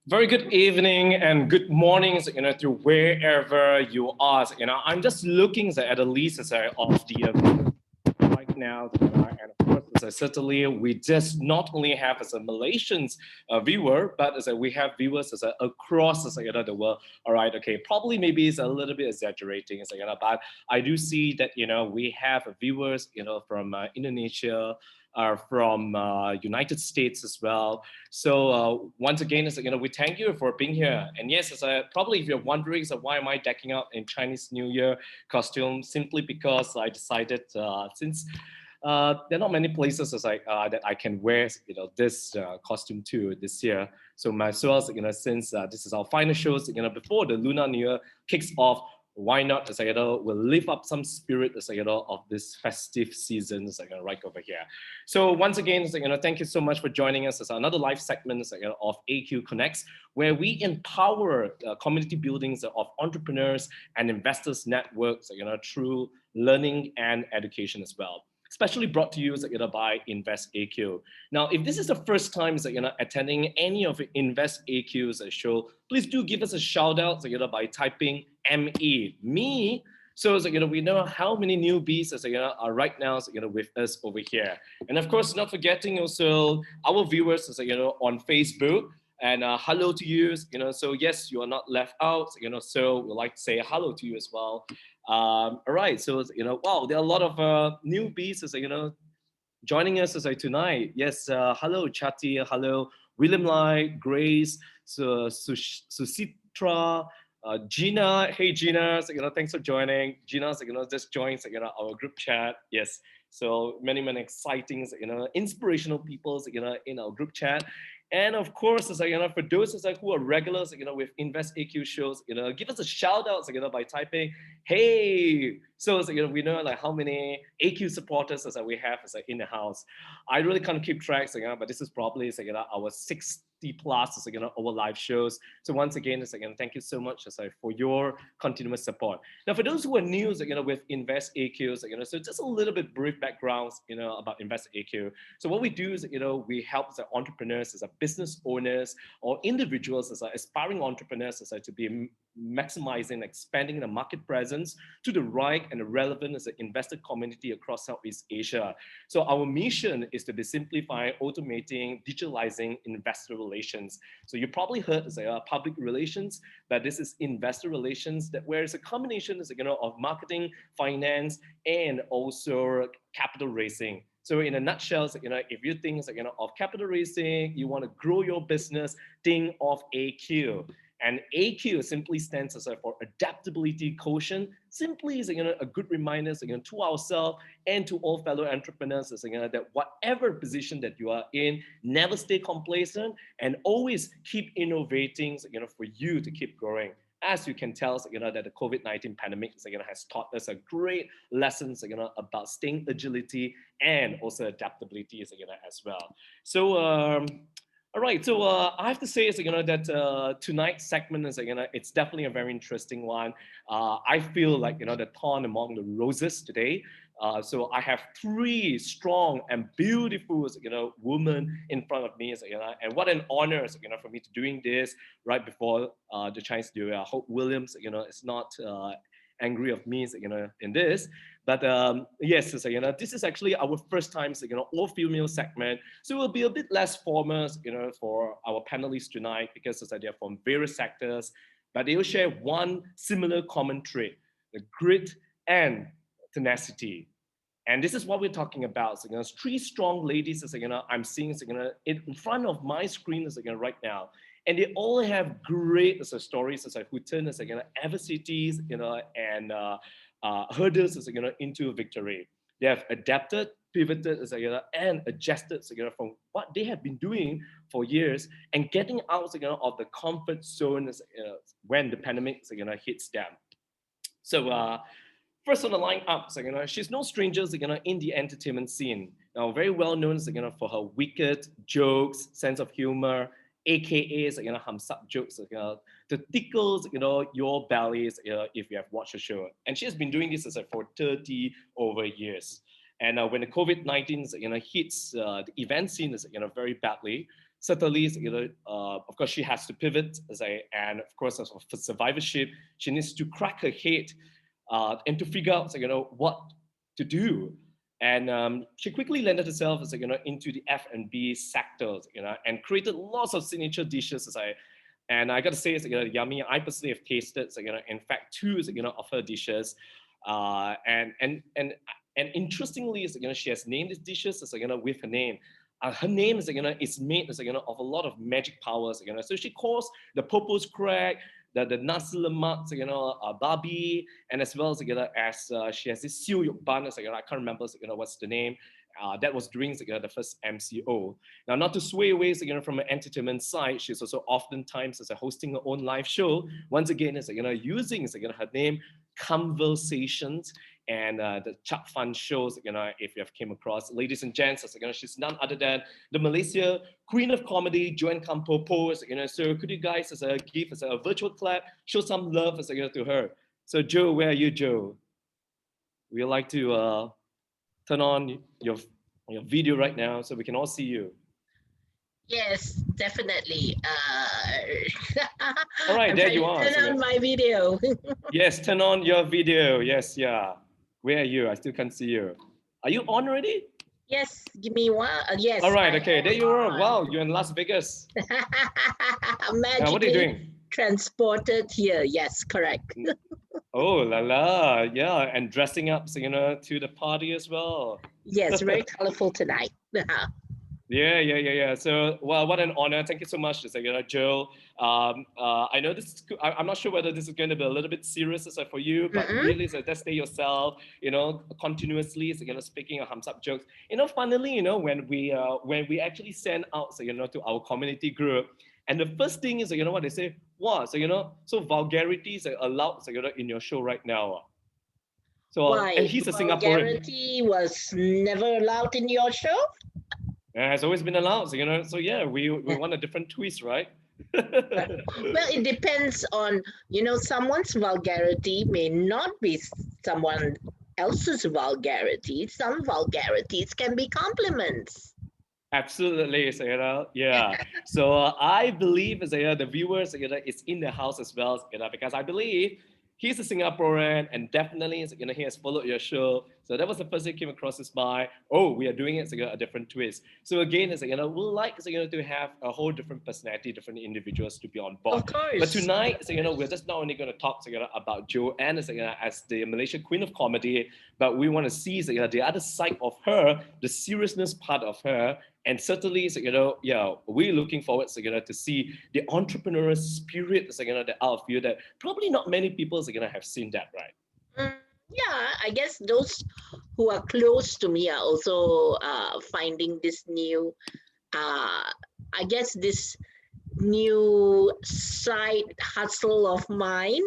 Very good evening and good mornings, to wherever you are. I'm just looking at the list of the right now, and of course, certainly we just not only have as a Malaysians viewer, but as we have viewers across the world. All right, okay, probably maybe it's a little bit exaggerating, but I do see that we have viewers from Indonesia, from United States as well. So once again, we thank you for being here. And yes, probably if you're wondering, why am I decking out in Chinese New Year costume? Simply because I decided since there are not many places that I can wear, this costume to this year. So myself, since this is our final shows, before the Lunar New Year kicks off, why not, we'll lift up some spirit, of this festive season, right over here. So once again, thank you so much for joining us as another live segment of AQ Connects, where we empower community buildings of entrepreneurs and investors networks, through learning and education as well. Especially brought to you by InvestAQ. Now, if this is the first time attending any of InvestAQ's show, please do give us a shout out by typing me. So we know how many newbies are right now with us over here. And of course, not forgetting also our viewers on Facebook. And hello to you, so yes, you are not left out, so we'd like to say hello to you as well. All right, so wow, there are a lot of newbies joining us tonight. Yes, hello Chati, hello William Lai, Grace, Susitra, Gina. Hey Gina, thanks for joining. Gina, just joined our group chat. Yes, so many exciting, inspirational people, in our group chat. And of course, for those who are regulars, with InvestAQ shows, give us a shout out, by typing, hey. So, we know like how many AQ supporters we have in the house. I really can't keep track, but this is probably our 60 plus our live shows. So once again, thank you so much for your continuous support. Now, for those who are new, with InvestAQ, so just a little bit brief backgrounds, about InvestAQ. So what we do is, we help entrepreneurs, business owners, or individuals as aspiring entrepreneurs to be maximizing, expanding the market presence to the right and the relevant as an investor community across Southeast Asia. So our mission is to be simplifying, automating, digitalizing investor relations. So you probably heard as public relations, but this is investor relations, that where it's a combination of marketing, finance, and also capital raising. So in a nutshell, if you think of capital raising, you want to grow your business, think of AQ. And AQ simply stands for adaptability quotient. Simply is a good reminder to ourselves and to all fellow entrepreneurs that whatever position that you are in, never stay complacent and always keep innovating for you to keep growing. As you can tell, that the COVID-19 pandemic has taught us a great lessons about staying agility and also adaptability as well. So all right, so I have to say that tonight's segment is it's definitely a very interesting one. I feel like the thorn among the roses today. So I have three strong and beautiful women in front of me, and what an honor for me to doing this right before the Chinese New Year. I hope Williams is not angry of me in this. But yes, this is actually our first time, all female segment. So it will be a bit less formal, for our panelists tonight because they're from various sectors, but they will share one similar common trait: the grit and tenacity. And this is what we're talking about. Three strong ladies, I'm seeing in front of my screen right now. And they all have great stories who turn adversities, and hurdles into victory. They have adapted, pivoted, and adjusted from what they have been doing for years and getting out of the comfort zone when the pandemic hits them. So first on the line up, she's no stranger, in the entertainment scene. Now, very well known, for her wicked jokes, sense of humor, AKA, hamsap jokes, to tickle, your bellies, if you have watched the show. And she has been doing this for 30 over years. And when the COVID-19 hits the event scene very badly, certainly, of course, she has to pivot, and of course, for survivorship, she needs to crack her head and to figure out, what to do. And she quickly landed herself, into the F&B sector, and created lots of signature dishes, and I got to say, it's yummy. I personally have tasted, in fact, two, of her dishes, and interestingly, she has named these dishes, with her name. Her name is made, of a lot of magic powers, So she calls the purpose crack, the nasi lemak, babi, and as well as she has this siu yuk bun, I can't remember, what's the name. That was during the first MCO. Now, not to sway away from an entertainment side, she's also oftentimes hosting her own live show. Once again, using her name, Conversations, and the Chuck Fun shows, if you have came across. Ladies and gents, she's none other than the Malaysia Queen of Comedy, Joanne Campopo. So could you guys give us a virtual clap, show some love to her. So Joe, where are you, Joe? We'd like to turn on your video right now so we can all see you. Yes, definitely. All right, there you are. Turn on my video. Yes, turn on your video. Yes, yeah. Where are you? I still can't see you. Are you on already? Yes, give me one. Yes. All right, okay, there you are. Wow, you're in Las Vegas. Magically what are you doing? Transported here. Yes, correct. Oh la la, yeah, and dressing up, to the party as well. Yes, very colorful tonight. Yeah. So, well, what an honor. Thank you so much, Joe. I know I'm not sure whether this is going to be a little bit serious for you, but really, just stay yourself, continuously, speaking of hums up jokes. Finally, when we actually send out, to our community group, and the first thing is, what they say, wow, so vulgarities are allowed, in your show right now. So, why? And he's a Singaporean. Vulgarity was never allowed in your show? Yeah, it's always been allowed, so yeah, we want a different twist, right? Well, it depends on, someone's vulgarity may not be someone else's vulgarity. Some vulgarities can be compliments. Absolutely, yeah. So I believe, the viewers, is in the house as well, because I believe he's a Singaporean and definitely, he has followed your show. So that was the first thing came across his mind. Oh, we are doing it, a different twist. So again, we'd like, to have a whole different personality, different individuals to be on board. Of course. But tonight, we're just not only going to talk, about Joanne, as the Malaysian Queen of Comedy, but we want to see, the other side of her, the seriousness part of her. And certainly, we're looking forward, to see the entrepreneurial spirit, that out of you, that probably not many people have seen that, right? Yeah, I guess those who are close to me are also finding this new, I guess this new side hustle of mine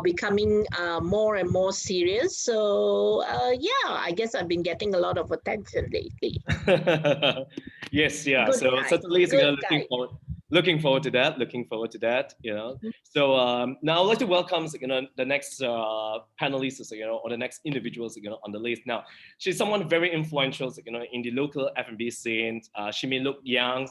becoming more and more serious. So yeah, I guess I've been getting a lot of attention lately. Yes, yeah. Good so guy. certainly, Good guy. Looking forward to that. So now I'd like to welcome, the next panelists, or the next individuals, on the list. Now, she's someone very influential, in the local F&B scene. She may look young,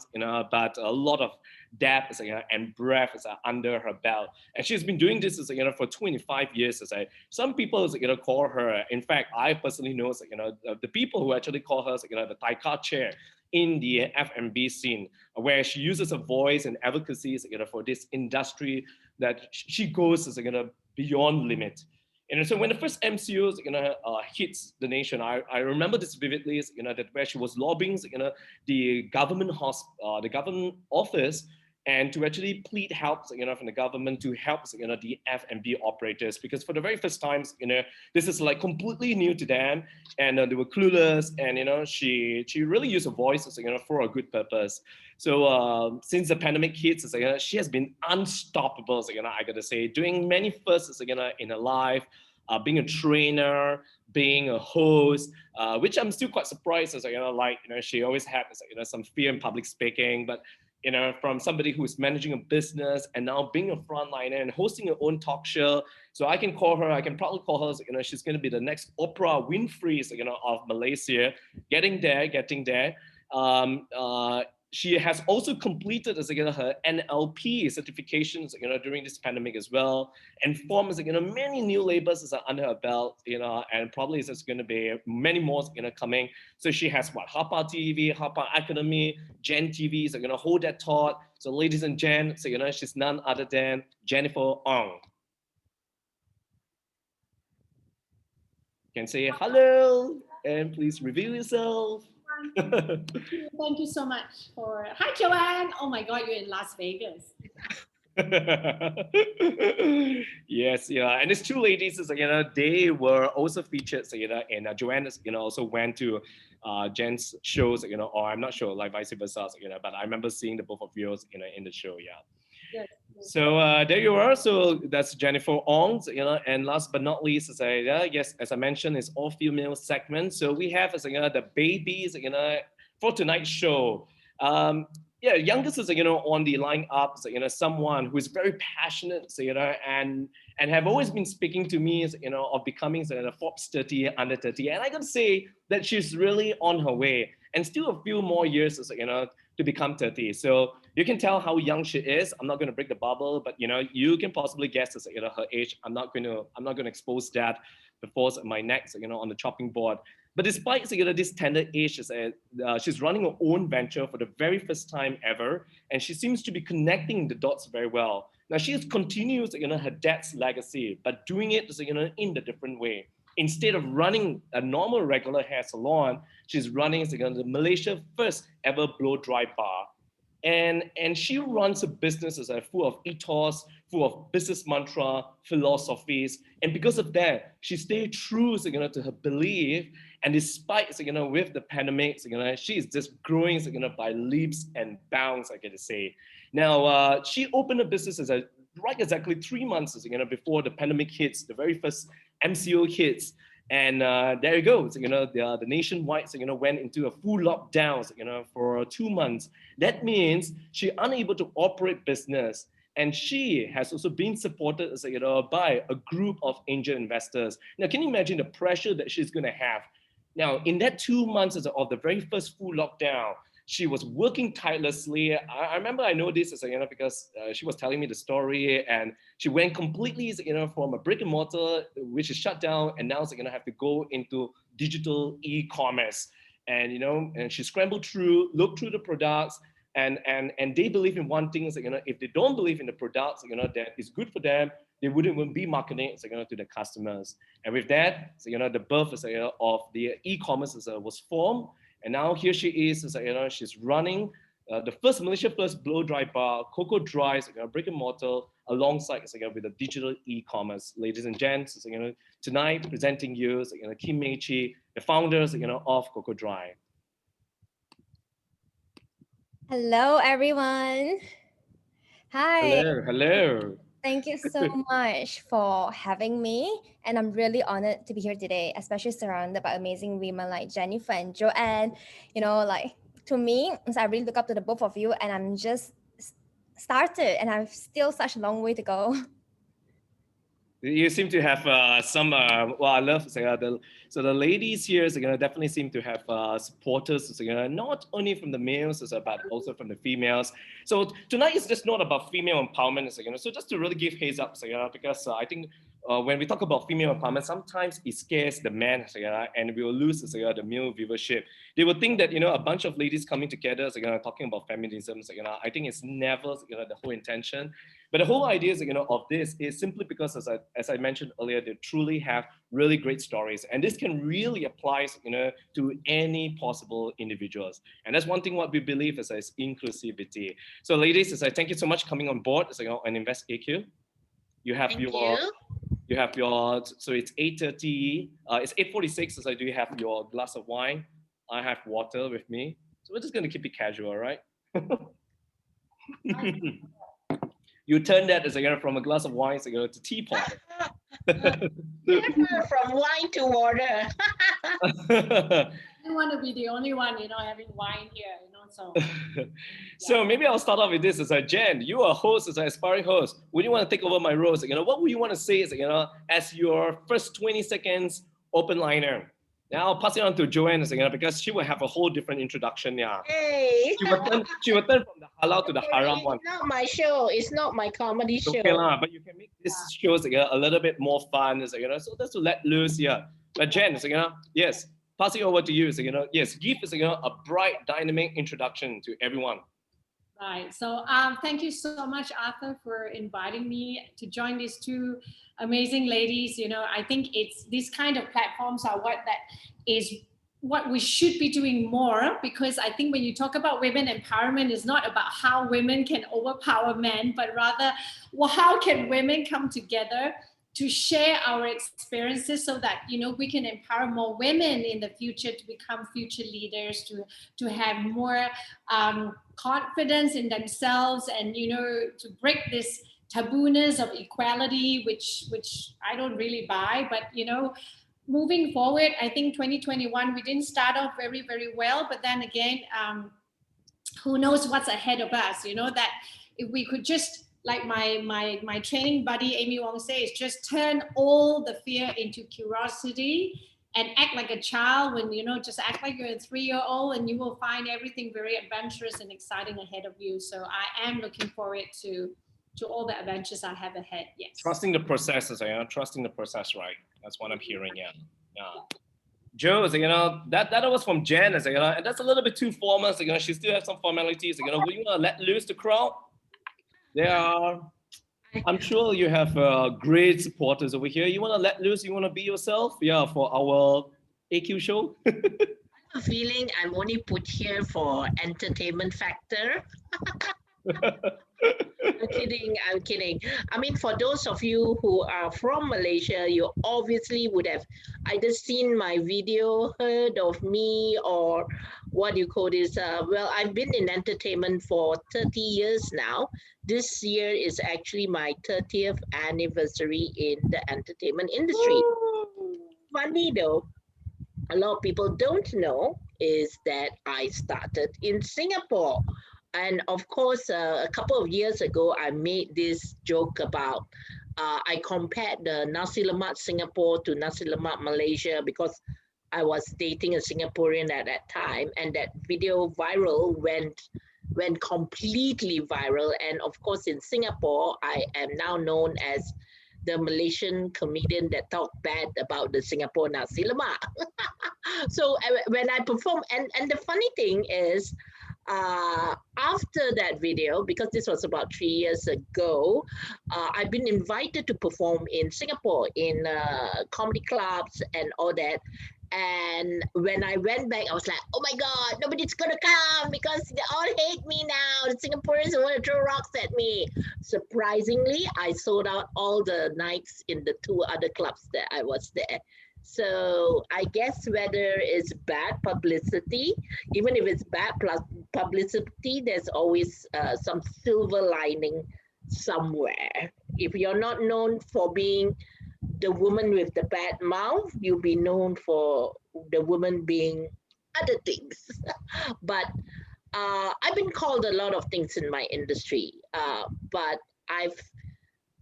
but a lot of depth, and breadth is under her belt. And she's been doing this, for 25 years. Some people, call her. In fact, I personally know, the people who actually call her, the Taika chair in the F&B scene, where she uses her voice and advocacy, for this industry that she goes, beyond limit. And so when the first MCO, hits the nation, I remember this vividly, that where she was lobbying, the government office, and to actually plead help, from the government to help, the F&B operators, because for the very first times, this is like completely new to them, and they were clueless, and she really used her voice, for a good purpose. So since the pandemic hits, she has been unstoppable, I gotta say, doing many firsts, in her life, being a trainer, being a host, which I'm still quite surprised, she always had, some fear in public speaking, but from somebody who's managing a business and now being a frontliner and hosting her own talk show. So I can probably call her, she's going to be the next Oprah Winfrey, of Malaysia, getting there. she has also completed her NLP certifications during this pandemic as well, and formed many new labels under her belt, and probably there's going to be many more coming. So she has what, HAPA TV, HAPA Academy, Gen TV, hold that thought. So ladies and gents, she's none other than Jennifer Ong. You can say hello and please reveal yourself. Thank you so much for. Hi, Joanne. Oh my God, you're in Las Vegas. Yes, yeah, and these two ladies, they were also featured, and Joanne, also went to Jen's shows, or I'm not sure, like vice versa, but I remember seeing the both of you, in the show, yeah. Yes. So there you are. So that's Jennifer Ong, and last but not least, yes, as I mentioned, it's all female segment. So we have, the babies, for tonight's show. Yeah, youngest is on the line up, someone who is very passionate, and have always been speaking to me, of becoming the Forbes 30 under 30, and I can say that she's really on her way, and still a few more years, to become 30. So you can tell how young she is. I'm not going to break the bubble, but you can possibly guess, her age. I'm not going to expose that before my next, on the chopping board. But despite this tender age, she's running her own venture for the very first time ever, and she seems to be connecting the dots very well. Now she continues her dad's legacy, but doing it in a different way. Instead of running a normal regular hair salon, she's running the Malaysia first ever blow-dry bar. And she runs a business full of ethos, full of business mantra, philosophies. And because of that, she stayed true to her belief. And despite with the pandemic, she is just growing by leaps and bounds, I get to say. Now, she opened a business right exactly 3 months before the pandemic hits, the very first MCO hits. And there you go. The nationwide, went into a full lockdown, for 2 months. That means she unable to operate business, and she has also been supported, by a group of angel investors. Now, can you imagine the pressure that she's going to have? Now, in that 2 months of the very first full lockdown, she was working tirelessly. I remember I know this, because she was telling me the story, and she went completely, from a brick and mortar, which is shut down, and now have to go into digital e-commerce. And and she scrambled through, looked through the products, and they believe in one thing, if they don't believe in the products, that is good for them, they wouldn't even be marketing to the customers. And with that, the birth of the e-commerce was formed. And now here she is, she's running the first Malaysia first blow-dry bar, Cocodry, brick and mortar, alongside with the digital e-commerce. Ladies and gents, tonight presenting you Kim Chee, the founders of Cocodry. Hello, everyone. Hi. Hello. Thank you so much for having me. And I'm really honored to be here today, especially surrounded by amazing women like Jennifer and Joanne. To me, I really look up to the both of you, and I'm just started, and I've still such a long way to go. You seem to have some, well, I love the ladies here definitely seem to have supporters, not only from the males, but also from the females. So tonight is just not about female empowerment, so just to really give heads up, because I think when we talk about female empowerment, sometimes it scares the men, and we will lose the male viewership. They will think that a bunch of ladies coming together, talking about feminism, I think it's never the whole intention. But the whole idea of this is simply because, as I mentioned earlier, they truly have really great stories, and this can really apply to any possible individuals. And that's one thing what we believe is inclusivity. So, ladies, thank you so much coming on board on InvestAQ. You have you have your, so it's 8:30, it's 8:46, so do you have your glass of wine? I have water with me. So we're just going to keep it casual, right? You turn that from a glass of wine to teapot. From wine to water. I don't want to be the only one, having wine here, so. So maybe I'll start off with this. Jen, you are a host, as an aspiring host. Would you want to take over my role? What would you want to say as your first 20 seconds open liner? Now I'll pass it on to Joanne, because she will have a whole different introduction. Yeah. Hey. She will turn from the halal to the haram It's one. not my show. It's not my comedy show. Okay, but you can make this show a little bit more fun, so that's to let loose here. But Jen, yes, passing over to you, yes, give us a bright, dynamic introduction to everyone. Right. So thank you so much, Arthur, for inviting me to join these two amazing ladies. I think it's these kind of platforms are what we should be doing more, because I think when you talk about women empowerment, it's not about how women can overpower men, but rather, well, how can women come together to share our experiences so that we can empower more women in the future to become future leaders, to have more confidence in themselves, and to break this tabooness of equality, which I don't really buy. But moving forward, I think 2021 we didn't start off very, very well, but then again, who knows what's ahead of us? That if we could just, like my training buddy Amy Wong says, just turn all the fear into curiosity and act like a child. When just act like you're a 3-year-old, and you will find everything very adventurous and exciting ahead of you. So I am looking forward to all the adventures I have ahead. Yes. Trusting the process, trusting the process, right? That's what I'm hearing. Yeah. Joe, that was from Jen, and that's a little bit too formal. She still has some formalities. Will you want to let loose the crowd? I'm sure you have great supporters over here. You want to let loose? You want to be yourself? Yeah, for our AQ show. I have a feeling I'm only put here for entertainment factor. I'm kidding. I mean, for those of you who are from Malaysia, you obviously would have either seen my video, heard of me, or what do you call this? Well, I've been in entertainment for 30 years now. This year is actually my 30th anniversary in the entertainment industry. Funny though, a lot of people don't know is that I started in Singapore. And of course, a couple of years ago, I made this joke about, I compared the Nasi Lemak Singapore to Nasi Lemak Malaysia, because I was dating a Singaporean at that time, and that video went completely viral. And of course, in Singapore, I am now known as the Malaysian comedian that talked bad about the Singapore Nasi Lemak. So when I perform, and the funny thing is, after that video, because this was about 3 years ago, I've been invited to perform in Singapore in comedy clubs and all that. And when I went back, I was like, oh my God, nobody's gonna come because they all hate me now. The Singaporeans want to throw rocks at me. Surprisingly, I sold out all the nights in the 2 other clubs that I was there. So I guess whether it's bad publicity, even if it's bad publicity, there's always some silver lining somewhere. If you're not known for being the woman with the bad mouth, you'll be known for the woman being other things. But I've been called a lot of things in my industry, but I've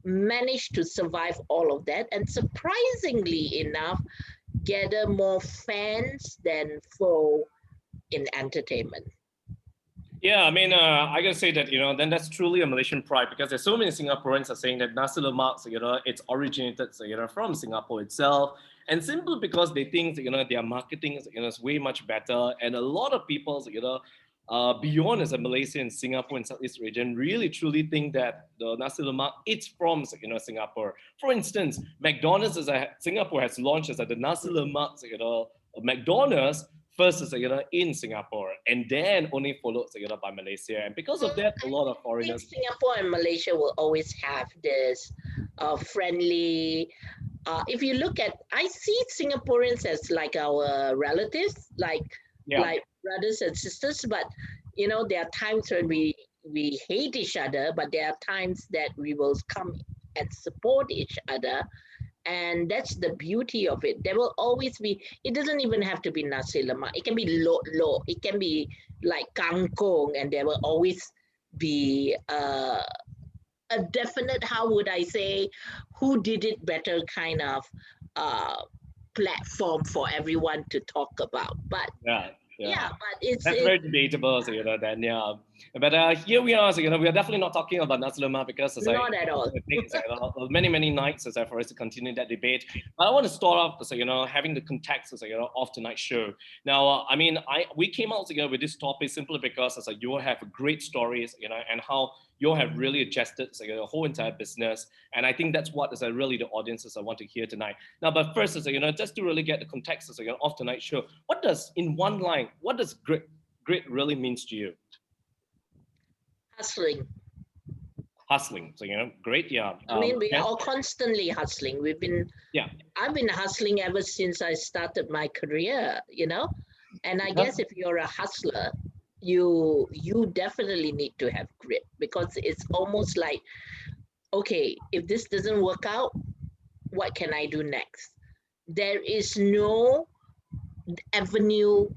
managed to survive all of that, and surprisingly enough, gather more fans than foe in entertainment. Yeah, I mean, I gotta say that, then that's truly a Malaysian pride, because there's so many Singaporeans are saying that Nasi Lemak, it's originated, from Singapore itself, and simply because they think, their marketing is way much better, and a lot of people, beyond as a Malaysia and Singapore and Southeast region, really truly think that the Nasi Lemak, it's from, Singapore. For instance, McDonald's Singapore has launched as the Nasi Lemak, McDonald's first in Singapore, and then only followed by Malaysia. And because of that, a lot of foreigners. Singapore and Malaysia will always have this friendly. If you look at, I see Singaporeans as like our relatives, like brothers and sisters. But there are times when we hate each other, but there are times that we will come and support each other. And that's the beauty of it. There will always be, it doesn't even have to be nasi lemak. It can be lo, it can be like kangkong, and there will always be a definite, how would I say, who did it better kind of platform for everyone to talk about. But yeah. but it's That's very debatable, so, then, yeah. But here we are, so, we are definitely not talking about nasi lemak because, not at all. it takes many, many nights, for us to continue that debate. But I want to start off, so, having the context, so, of tonight's show. Now, I mean, we came out together with this topic simply because, so, you have great stories, and how you have really adjusted, so, the whole entire business. And I think that's what is really the audiences I want to hear tonight. Now, but first, so, just to really get the context, so, of tonight's show, what does, in one line, what does grit really means to you? Hustling. So, great. Yeah. I mean, we are all constantly hustling. I've been hustling ever since I started my career, and I guess if you're a hustler, you definitely need to have grit, because it's almost like, okay, if this doesn't work out, what can I do next? There is no avenue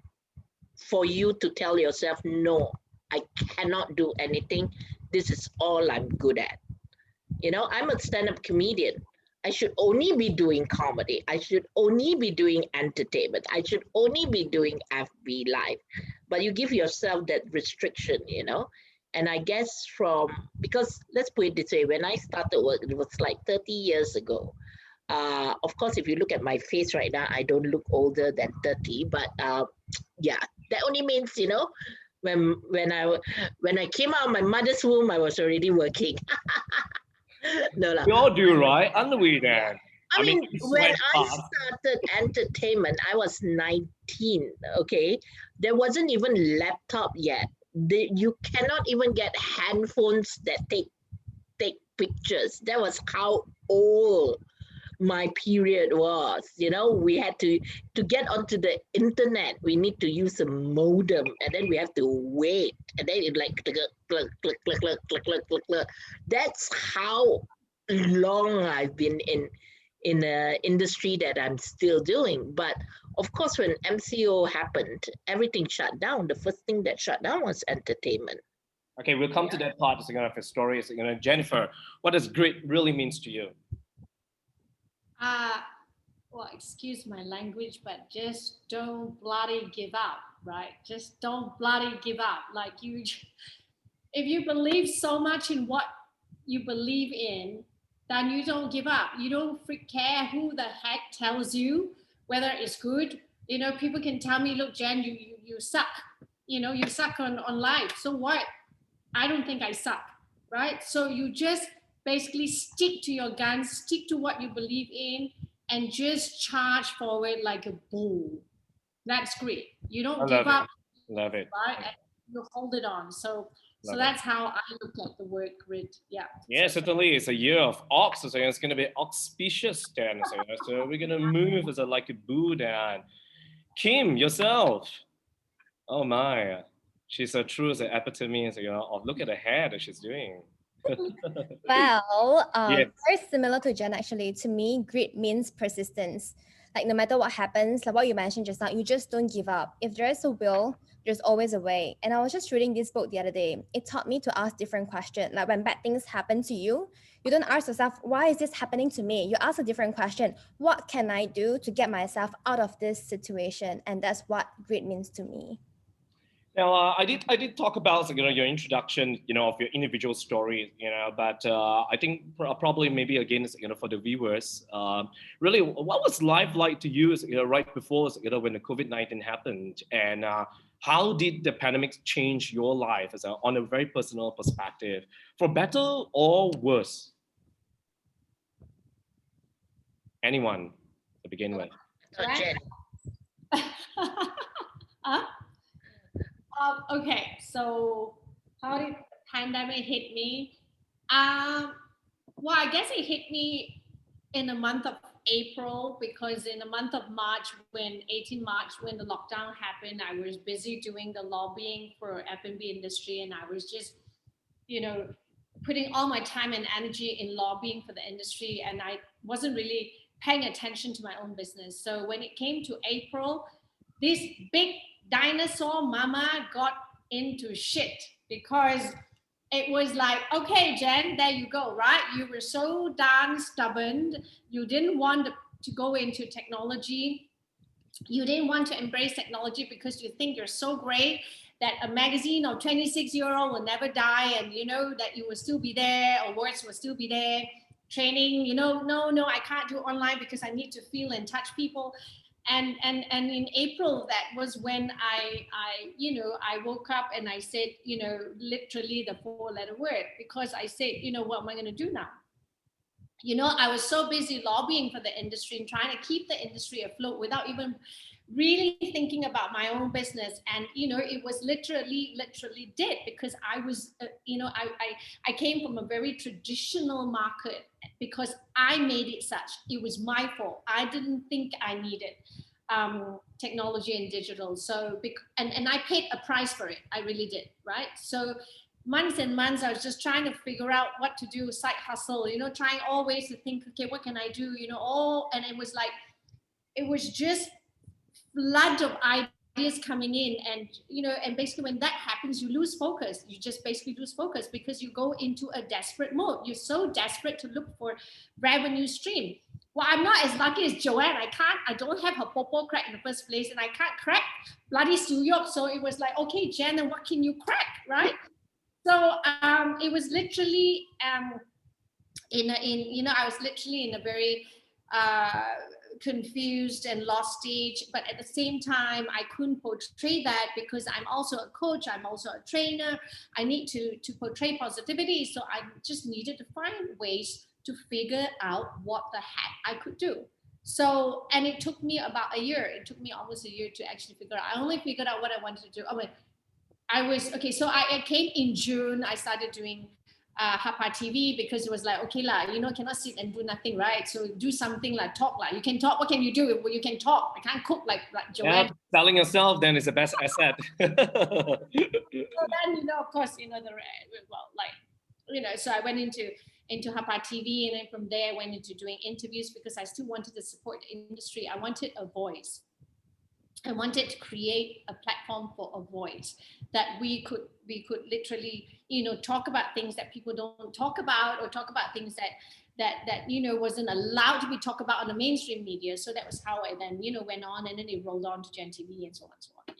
for you to tell yourself, no, I cannot do anything. This is all I'm good at. I'm a stand-up comedian. I should only be doing comedy. I should only be doing entertainment. I should only be doing FB Live. But you give yourself that restriction, And I guess because let's put it this way, when I started work, it was like 30 years ago. Of course, if you look at my face right now, I don't look older than 30, but that only means, when I came out of my mother's womb, I was already working. No, we all do, right? And we then. I mean, when I started entertainment, I was 19, okay? There wasn't even laptop yet. You cannot even get handphones that take pictures. That was how old my period was. We had to get onto the internet, we need to use a modem, and then we have to wait, and then it like click, click, click, click, click, click, click, click, click. That's how long I've been in the industry that I'm still doing. But of course, when MCO happened, everything shut down. The first thing that shut down was entertainment. Okay, we'll come to that part of the story. Jennifer, what does grit really means to you? Well, excuse my language, but just don't bloody give up, right? Just don't bloody give up. Like if you believe so much in what you believe in, then you don't give up. You don't care who the heck tells you whether it's good. People can tell me, look, Jen, you suck. You suck on life. So what? I don't think I suck, right? So you just basically stick to your guns, stick to what you believe in, and just charge forward like a bull. That's great. You don't give up. Love it. Right? And you hold it on. So that's how I look at the word grit. Yeah. Yeah, certainly. It's a year of ox, so it's going to be auspicious then. So we're going to move as like a boo then. Kim, yourself. Oh my. She's a true epitome, of look at the hair that she's doing. Well, Yes. very similar to Jen, actually. To me, grit means persistence. Like no matter what happens, like what you mentioned just now, you just don't give up. If there is a will, there's always a way. And I was just reading this book the other day. It taught me to ask different questions. Like when bad things happen to you, you don't ask yourself, why is this happening to me? You ask a different question. What can I do to get myself out of this situation? And that's what grit means to me. Now, I did talk about your introduction, of your individual story, but I think probably maybe again, for the viewers, really, what was life like to you, right before, when the COVID-19 happened, and how did the pandemic change your life on a very personal perspective, for better or worse? Anyone to begin with? Jen. Okay, so how did the pandemic hit me? Well, I guess it hit me in the month of April, because in the month of March, 18 March, when the lockdown happened, I was busy doing the lobbying for F&B industry, and I was just, putting all my time and energy in lobbying for the industry, and I wasn't really paying attention to my own business. So when it came to April, this big dinosaur mama got into shit, because it was like, okay, Jen, there you go, right? You were so darn stubborn. You didn't want to go into technology. You didn't want to embrace technology because you think you're so great that a magazine of 26-year-old will never die, and you know that you will still be there, awards will still be there, training, you know, no, I can't do online because I need to feel and touch people. And in April, that was when I woke up and I said, you know, literally the 4-letter word, because I said, you know, what am I going to do now? You know, I was so busy lobbying for the industry and trying to keep the industry afloat without even really thinking about my own business. And, you know, it was literally dead, because I was, I came from a very traditional market because I made it such. It was my fault. I didn't think I needed technology and digital. So, and I paid a price for it. I really did, right? So months and months, I was just trying to figure out what to do, side hustle, you know, trying always to think, okay, what can I do, you know, and it was like, it was just flood of ideas coming in, and, you know, and basically when that happens, you lose focus. You just basically lose focus because you go into a desperate mode. You're so desperate to look for revenue stream. Well, I'm not as lucky as Joanne. I don't have her popo crack in the first place, and I can't crack bloody New York. So it was like, okay, Jen, and what can you crack, right? So it was literally I was literally in a very confused and lost stage, but at the same time, I couldn't portray that because I'm also a coach, I'm also a trainer. I need to portray positivity. So I just needed to find ways to figure out what the heck I could do. So, and it took me about a year. It took me almost a year to actually figure out. I only figured out what I wanted to do. So I came in June. I started doing HAPA TV because it was like, okay lah, you know, cannot sit and do nothing, right? So do something like talk lah. You can talk. What can you do? Well, you can talk. I can't cook like Joanne. Yeah, selling yourself then is the best asset. So then, you know, of course, you know, so I went into HAPA TV, and then from there I went into doing interviews because I still wanted to support the industry. I wanted a voice. I wanted to create a platform for a voice that we could literally, you know, talk about things that people don't talk about, or talk about things that you know wasn't allowed to be talked about on the mainstream media. So that was how I then, you know, went on, and then it rolled on to Gen TV and so on and so on.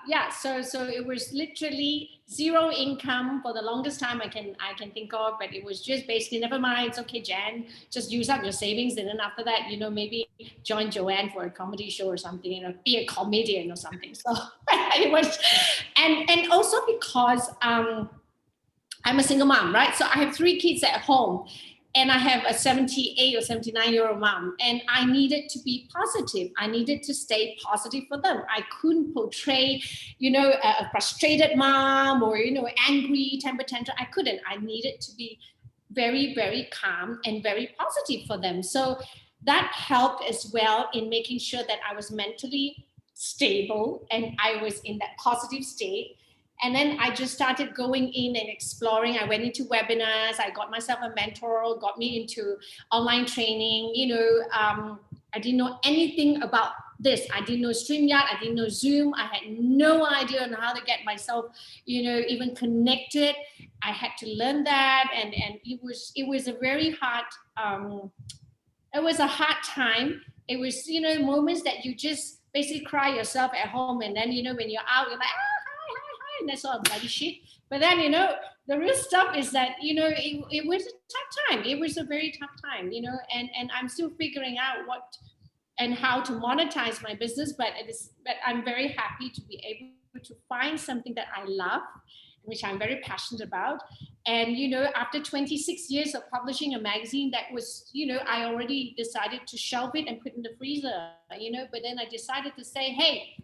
Yeah. So it was literally zero income for the longest time I can think of, but it was just basically, never mind, it's okay, Jen, just use up your savings, and then after that, you know, maybe join Joanne for a comedy show or something, you know, be a comedian or something. So it was, and also because I'm a single mom, right? So I have 3 kids at home, and I have a 78 or 79-year-old mom, and I needed to be positive. I needed to stay positive for them. I couldn't portray, you know, a frustrated mom or, you know, angry, temper tantrum. I couldn't. I needed to be very, very calm and very positive for them. So that helped as well in making sure that I was mentally stable and I was in that positive state. And then I just started going in and exploring. I went into webinars. I got myself a mentor, got me into online training. You know, I didn't know anything about this. I didn't know StreamYard. I didn't know Zoom. I had no idea on how to get myself, you know, even connected. I had to learn that. And it was a very hard, it was a hard time. It was, you know, moments that you just basically cry yourself at home. And then, you know, when you're out, you're like, and that's all bloody shit. But then, you know, the real stuff is that, you know, it was a tough time. It was a very tough time, you know, and I'm still figuring out what and how to monetize my business, but I'm very happy to be able to find something that I love, which I'm very passionate about. And, you know, after 26 years of publishing a magazine that was, you know, I already decided to shelve it and put in the freezer, you know, but then I decided to say, hey,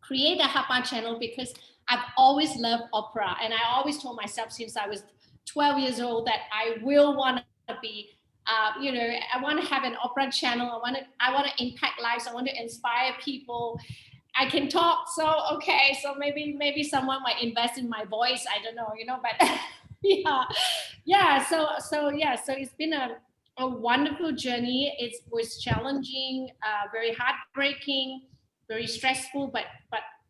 create a HAPA channel because I've always loved opera. And I always told myself since I was 12 years old that I will want to be, you know, I want to have an opera channel. I want to impact lives. I want to inspire people. I can talk. So, okay. So maybe someone might invest in my voice. I don't know, you know, but yeah. So it's been a wonderful journey. It was challenging, very heartbreaking, very stressful, but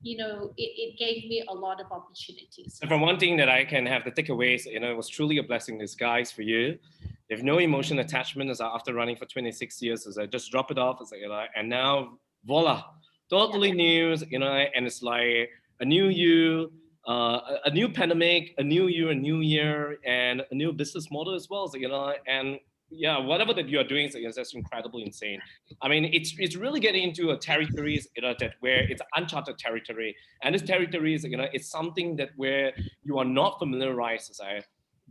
you know, it gave me a lot of opportunities. And from one thing that I can have the takeaways, you know, it was truly a blessing in disguise for you. They have no emotion attachment as after running for 26 years, as I just drop it off, as and now voila, totally new, and it's like a new you, a new pandemic, a new year, a new year, and a new business model as well, and yeah, whatever that you are doing, that's incredibly insane. I mean, it's really getting into a territories, that where it's uncharted territory, and this territory is, it's something that where you are not familiarized,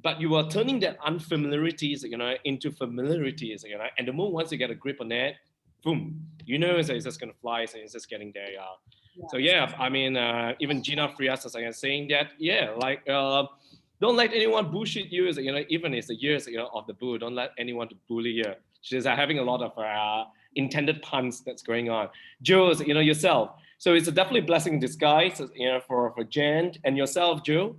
but you are turning that unfamiliarities, into familiarities, and the more once you get a grip on it, boom, it's just gonna fly, so it's just getting there. So yeah, I mean, even Gina Frias is saying that, like, don't let anyone bullshit you, even it's the years, of the bull, don't let anyone to bully you. She's having a lot of intended puns that's going on. Joe, yourself. So it's a definitely blessing in disguise, for Jen and yourself, Joe.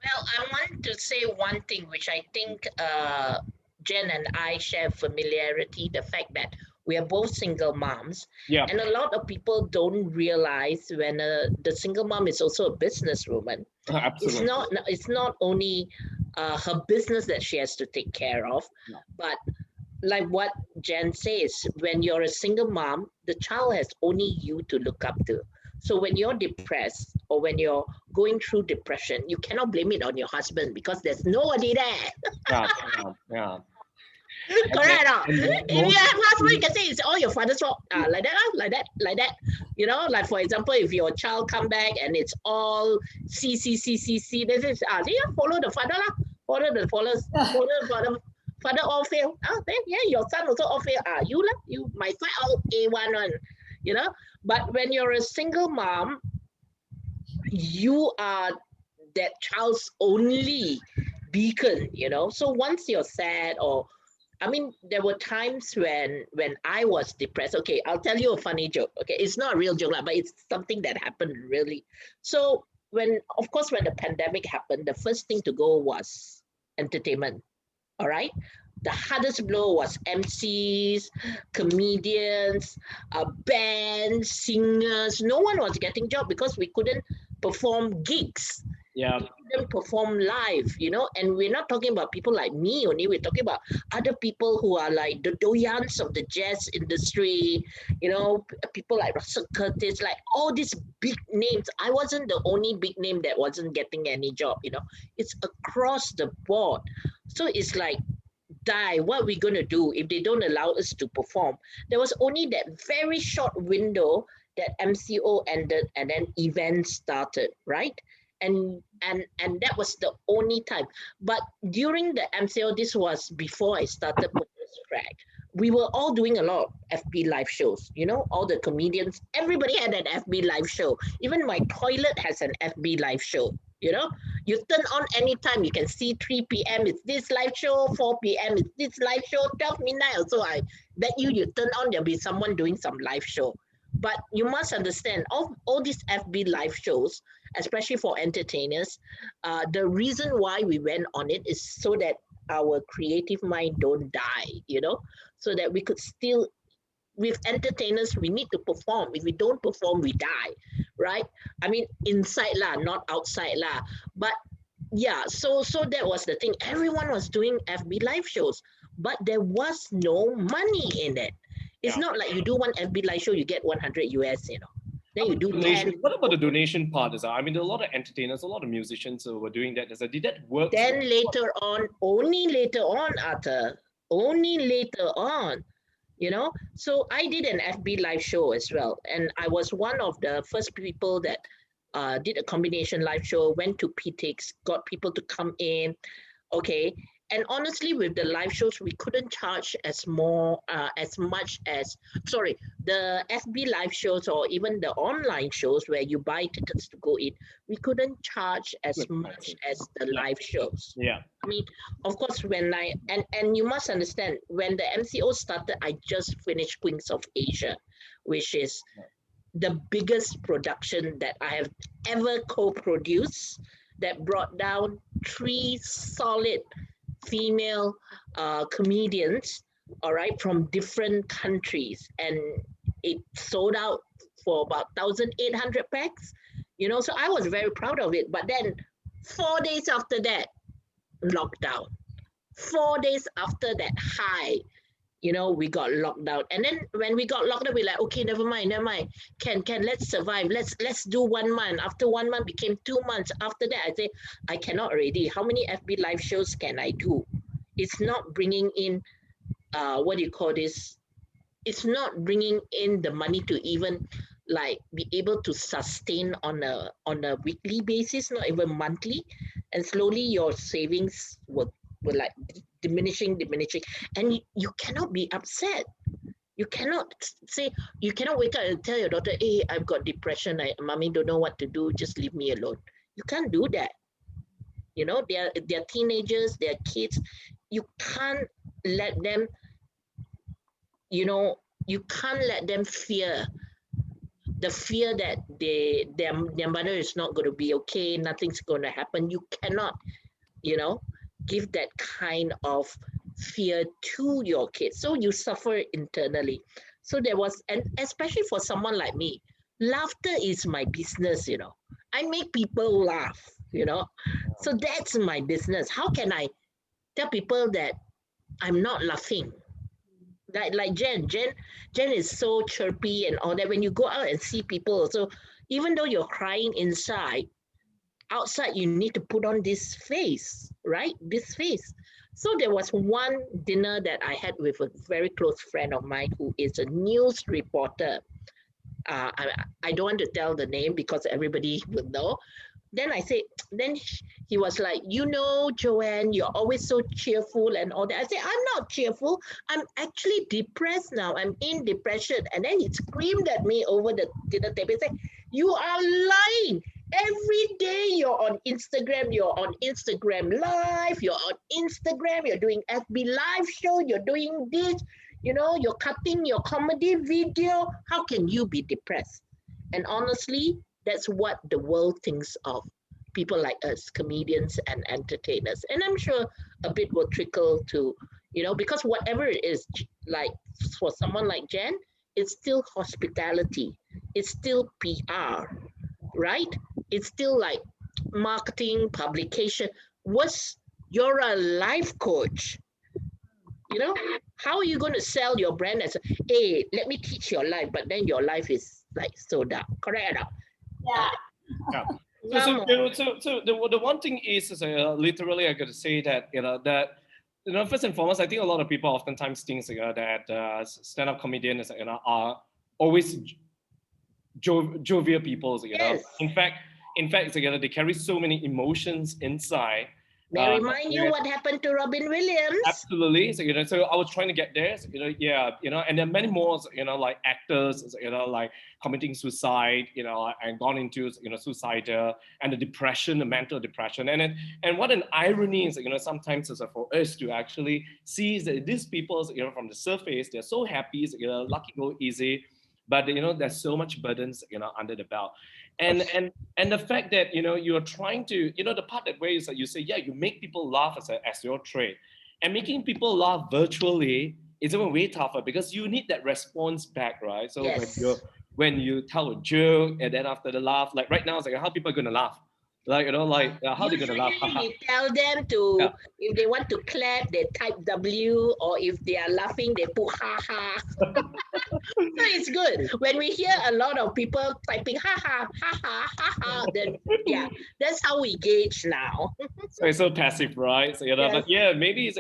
Well, I want to say one thing, which I think Jen and I share familiarity, the fact that we are both single moms. Yeah. And a lot of people don't realize when the single mom is also a businesswoman. Absolutely. It's not only her business that she has to take care of, but like what Jen says, when you're a single mom, the child has only you to look up to. So when you're depressed or when you're going through depression, you cannot blame it on your husband because there's nobody there. Yeah. Correct. If you have husband, you can say it's all your father's fault. Like that. Like for example, if your child come back and it's all C, this is follow the father lah. Follow the father all fail. Then your son also all fail. You my side all A1 one. But when you're a single mom, you are that child's only beacon, So once you're sad there were times when I was depressed. Okay, I'll tell you a funny joke. Okay, it's not a real joke, but it's something that happened really. So when the pandemic happened, the first thing to go was entertainment. All right. The hardest blow was MCs, comedians, bands, singers. No one was getting job because we couldn't perform gigs. Yeah. We couldn't perform live, and we're not talking about people like me only. We're talking about other people who are like the doyans of the jazz industry, people like Russell Curtis, like all these big names. I wasn't the only big name that wasn't getting any job, It's across the board. So it's like, what are we going to do if they don't allow us to perform? There was only that very short window that MCO ended and then events started, right? And that was the only time. But during the MCO, this was before I started Track, we were all doing a lot of FB live shows, all the comedians, everybody had an FB live show. Even my toilet has an FB live show. You turn on anytime, you can see 3 p.m. it's this live show, 4 p.m. it's this live show, 12 midnight also. I bet you turn on, there'll be someone doing some live show. But you must understand, all these FB live shows, especially for entertainers, the reason why we went on it is so that our creative mind don't die, so that we could still, with entertainers, we need to perform. If we don't perform, we die, right? I mean, inside lah, not outside lah. But yeah, so that was the thing. Everyone was doing FB live shows, but there was no money in it. It's not like you do one FB live show, you get 100 US, Then you do donation. 10. What about the donation part? I mean, there are a lot of entertainers, a lot of musicians who were doing that. Did that work? Then only later on, Arthur, only later on, So I did an FB live show as well. And I was one of the first people that did a combination live show, went to PTX, got people to come in. Okay. And honestly, with the live shows, we couldn't charge as much as, the FB live shows or even the online shows where you buy tickets to go in, we couldn't charge as much as the live shows. Yeah. I mean, of course, and you must understand, when the MCO started, I just finished Queens of Asia, which is the biggest production that I have ever co-produced, that brought down 3 solid female comedians, all right, from different countries, and it sold out for about 1,800 packs, so I was very proud of it. But then 4 days after that, lockdown. 4 days after that high, we got locked down. And then when we got locked down, we're like, okay, never mind. Can let's survive. Let's do 1 month. After 1 month became 2 months. After that, I say, I cannot already. How many FB live shows can I do? It's not bringing in, what do you call this? It's not bringing in the money to even like be able to sustain on a weekly basis, not even monthly. And slowly your savings will like diminishing, and you cannot be upset. You cannot say, you cannot wake up and tell your daughter, hey, I've got depression, mommy don't know what to do, just leave me alone. You can't do that. They're teenagers, they're kids. You can't let them, you can't let them fear that their mother is not going to be okay, nothing's going to happen. You cannot, give that kind of fear to your kids. So you suffer internally. So there was, and especially for someone like me, laughter is my business. I make people laugh. So that's my business. How can I tell people that I'm not laughing? Like Jen is so chirpy and all that. When you go out and see people also, even though you're crying inside, outside you need to put on this face, right? This face. So there was one dinner that I had with a very close friend of mine who is a news reporter. I don't want to tell the name because everybody will know. Then he was like, Joanne, you're always so cheerful and all that. I said, I'm not cheerful. I'm actually depressed now. I'm in depression. And then he screamed at me over the dinner table. He said, you are lying. Every day you're on Instagram Live, you're on Instagram, you're doing FB Live show, you're doing this, you're cutting your comedy video. How can you be depressed? And honestly, that's what the world thinks of people like us, comedians and entertainers. And I'm sure a bit will trickle to, because whatever it is, like for someone like Jen, it's still hospitality. It's still PR, right? It's still like marketing, publication. You're a life coach. How are you going to sell your brand as hey, let me teach your life, but then your life is like so dark, correct or not? Yeah. So the one thing is literally I got to say that first and foremost, I think a lot of people oftentimes think that stand-up comedians are always jovial people. Yes. In fact, they carry so many emotions inside. May I remind you what happened to Robin Williams? Absolutely. So I was trying to get there. And there are many more, like actors, like committing suicide, and gone into, suicide and the depression, the mental depression. And what an irony is, sometimes for us to actually see that these people, from the surface, they're so happy, lucky go easy, but there's so much burdens, under the belt. And the fact that you're trying to the part that way is that you say you make people laugh as your trade, and making people laugh virtually is even way tougher because you need that response back, right? So yes. when you tell a joke and then after the laugh, like right now it's like how people are gonna laugh, like how they're gonna laugh. We tell them to if they want to clap, they type W, or if they are laughing, they put ha ha. So it's good when we hear a lot of people typing ha ha ha ha ha ha. Then that's how we gauge now. So it's so passive, right? So but maybe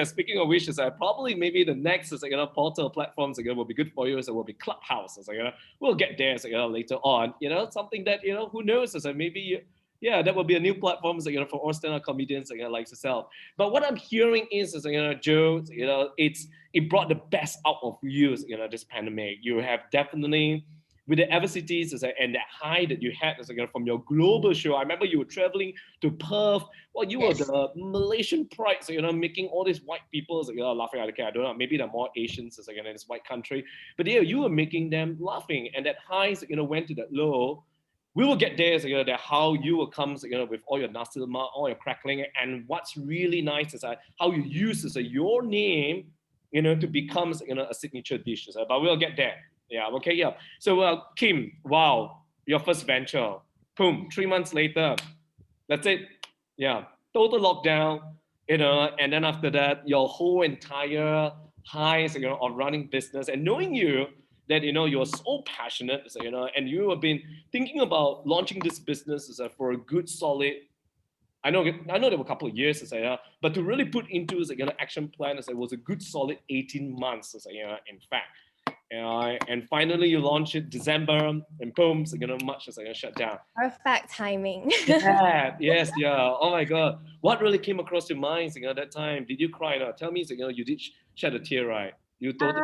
speaking of which, probably maybe the next portal platforms will be good for you. So will be Clubhouse. So we'll get there. So later on, something that who knows? So maybe. That will be a new platform, for all stand-up comedians, like yourself. But what I'm hearing is, Joe, it brought the best out of you, this pandemic. You have definitely, with the adversities and that high that you had, from your global show. I remember you were traveling to Perth. Well, you were the Malaysian pride, making all these white people, laughing. Okay, I don't know, maybe they're more Asians, in this white country. But you were making them laughing, and that high, went to that low. We will get there, that how you will come, with all your nasilma, all your crackling, and what's really nice is how you use your name, to become, a signature dish. But we'll get there. So Kim, wow, your first venture, boom, 3 months later, that's it. Total lockdown. you know, and then after that, your whole entire highs, you know, of running business and knowing you that, you know, you're so passionate, you know, and you have been thinking about launching this business for a good solid, I know there were a couple of years, but to really put into action plan, it was a good solid 18 months, in fact. And finally, you launched it December, and boom, March is shut down. Perfect timing. Yeah, yes, yeah. Oh my God, what really came across your mind, at that time? Did you cry? No, tell me, you did shed a tear, right? You told.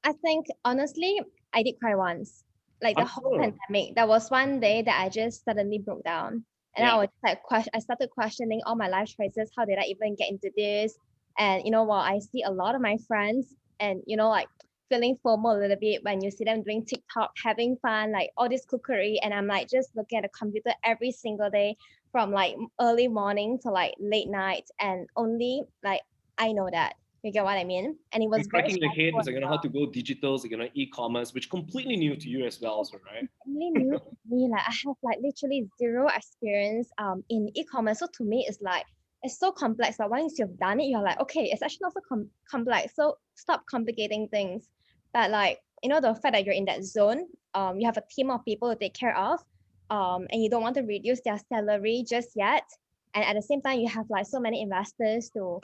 I think honestly, I did cry once. Like the I'm whole sure. pandemic, there was one day that I just suddenly broke down, and Yeah. I was like, I started questioning all my life choices. How did I even get into this? And you know, while I see a lot of my friends, and you know, like feeling FOMO a little bit when you see them doing TikTok, having fun, like all this cookery, and I'm like just looking at the computer every single day from like early morning to like late night, and only like I know that. You get what I mean? And it was And cracking the head stressful is how to go digital, e-commerce, which completely new to you as well, also, right? really new to me. Like I have like literally zero experience in e-commerce. So to me, it's like it's so complex. But once you've done it, you're like, okay, it's actually not so complex. So stop complicating things. But like you know, the fact that you're in that zone, you have a team of people to take care of, and you don't want to reduce their salary just yet. And at the same time, you have like so many investors to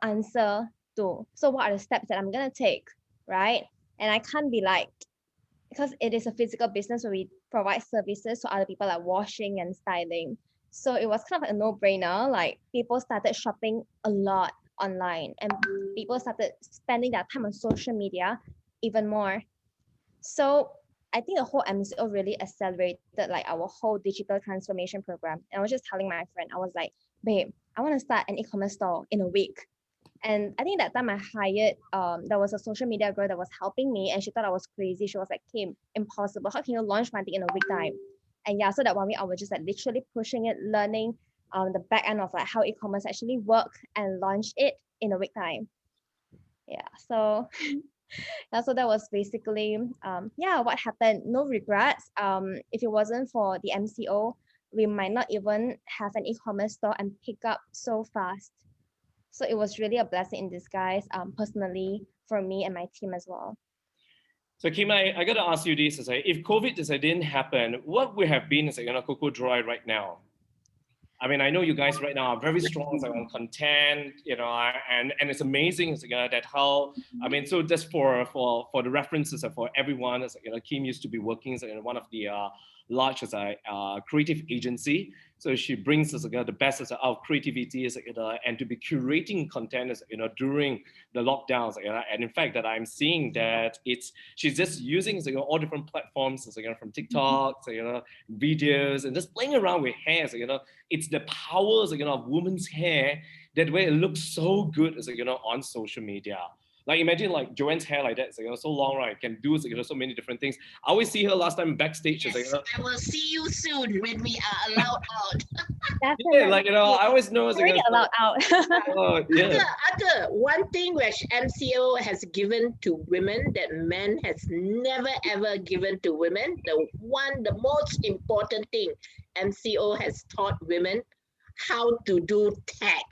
answer to. So what are the steps that I'm gonna take, right? And I can't be like because it is a physical business where we provide services to other people like washing and styling. So it was kind of a no-brainer. Like people started shopping a lot online and people started spending their time on social media even more. So I think the whole MCO really accelerated like our whole digital transformation program. And I was just telling my friend, I was like, babe, I want to start an e-commerce store in a week. And I think that time I hired, there was a social media girl that was helping me and she thought I was crazy. She was like, Kim, impossible. How can you launch one thing in a week time? And yeah, so that 1 week I was just like literally pushing it, learning the back end of like how e-commerce actually work and launch it in a week time. Yeah, so yeah, so that was basically what happened. No regrets. If it wasn't for the MCO, we might not even have an e-commerce store and pick up so fast. So it was really a blessing in disguise, personally for me and my team as well. So Kim, I got to ask you this: if COVID didn't happen, what would have been Cocodry right now? I mean, I know you guys right now are very strong on content, and it's amazing that how, I mean, so just for the references for everyone, Kim used to be working in one of the large creative agency. So she brings us the best out of creativity and to be curating content during the lockdowns. And in fact, that I'm seeing that she's just using all different platforms from TikTok, videos, and just playing around with hair. It's the powers of women's hair that way it looks so good on social media. Like imagine like Joanne's hair like that, so long, right? Can do so many different things. I always see her last time backstage. Yes, I will see you soon when we are allowed out. Yeah, like I always know it's already allowed out. yeah. Other one thing which MCO has given to women that men has never ever given to women. The most important thing MCO has taught women how to do tech.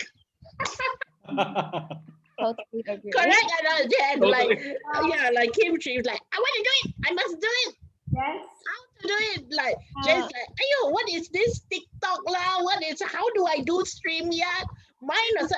Totally agree. Correct, and then Totally. like Kim, she's like, I want to do it. I must do it. Yes. How to do it? Like Jay's like, ayo, what is this TikTok lah? What is? How do I do StreamYard? Mine also,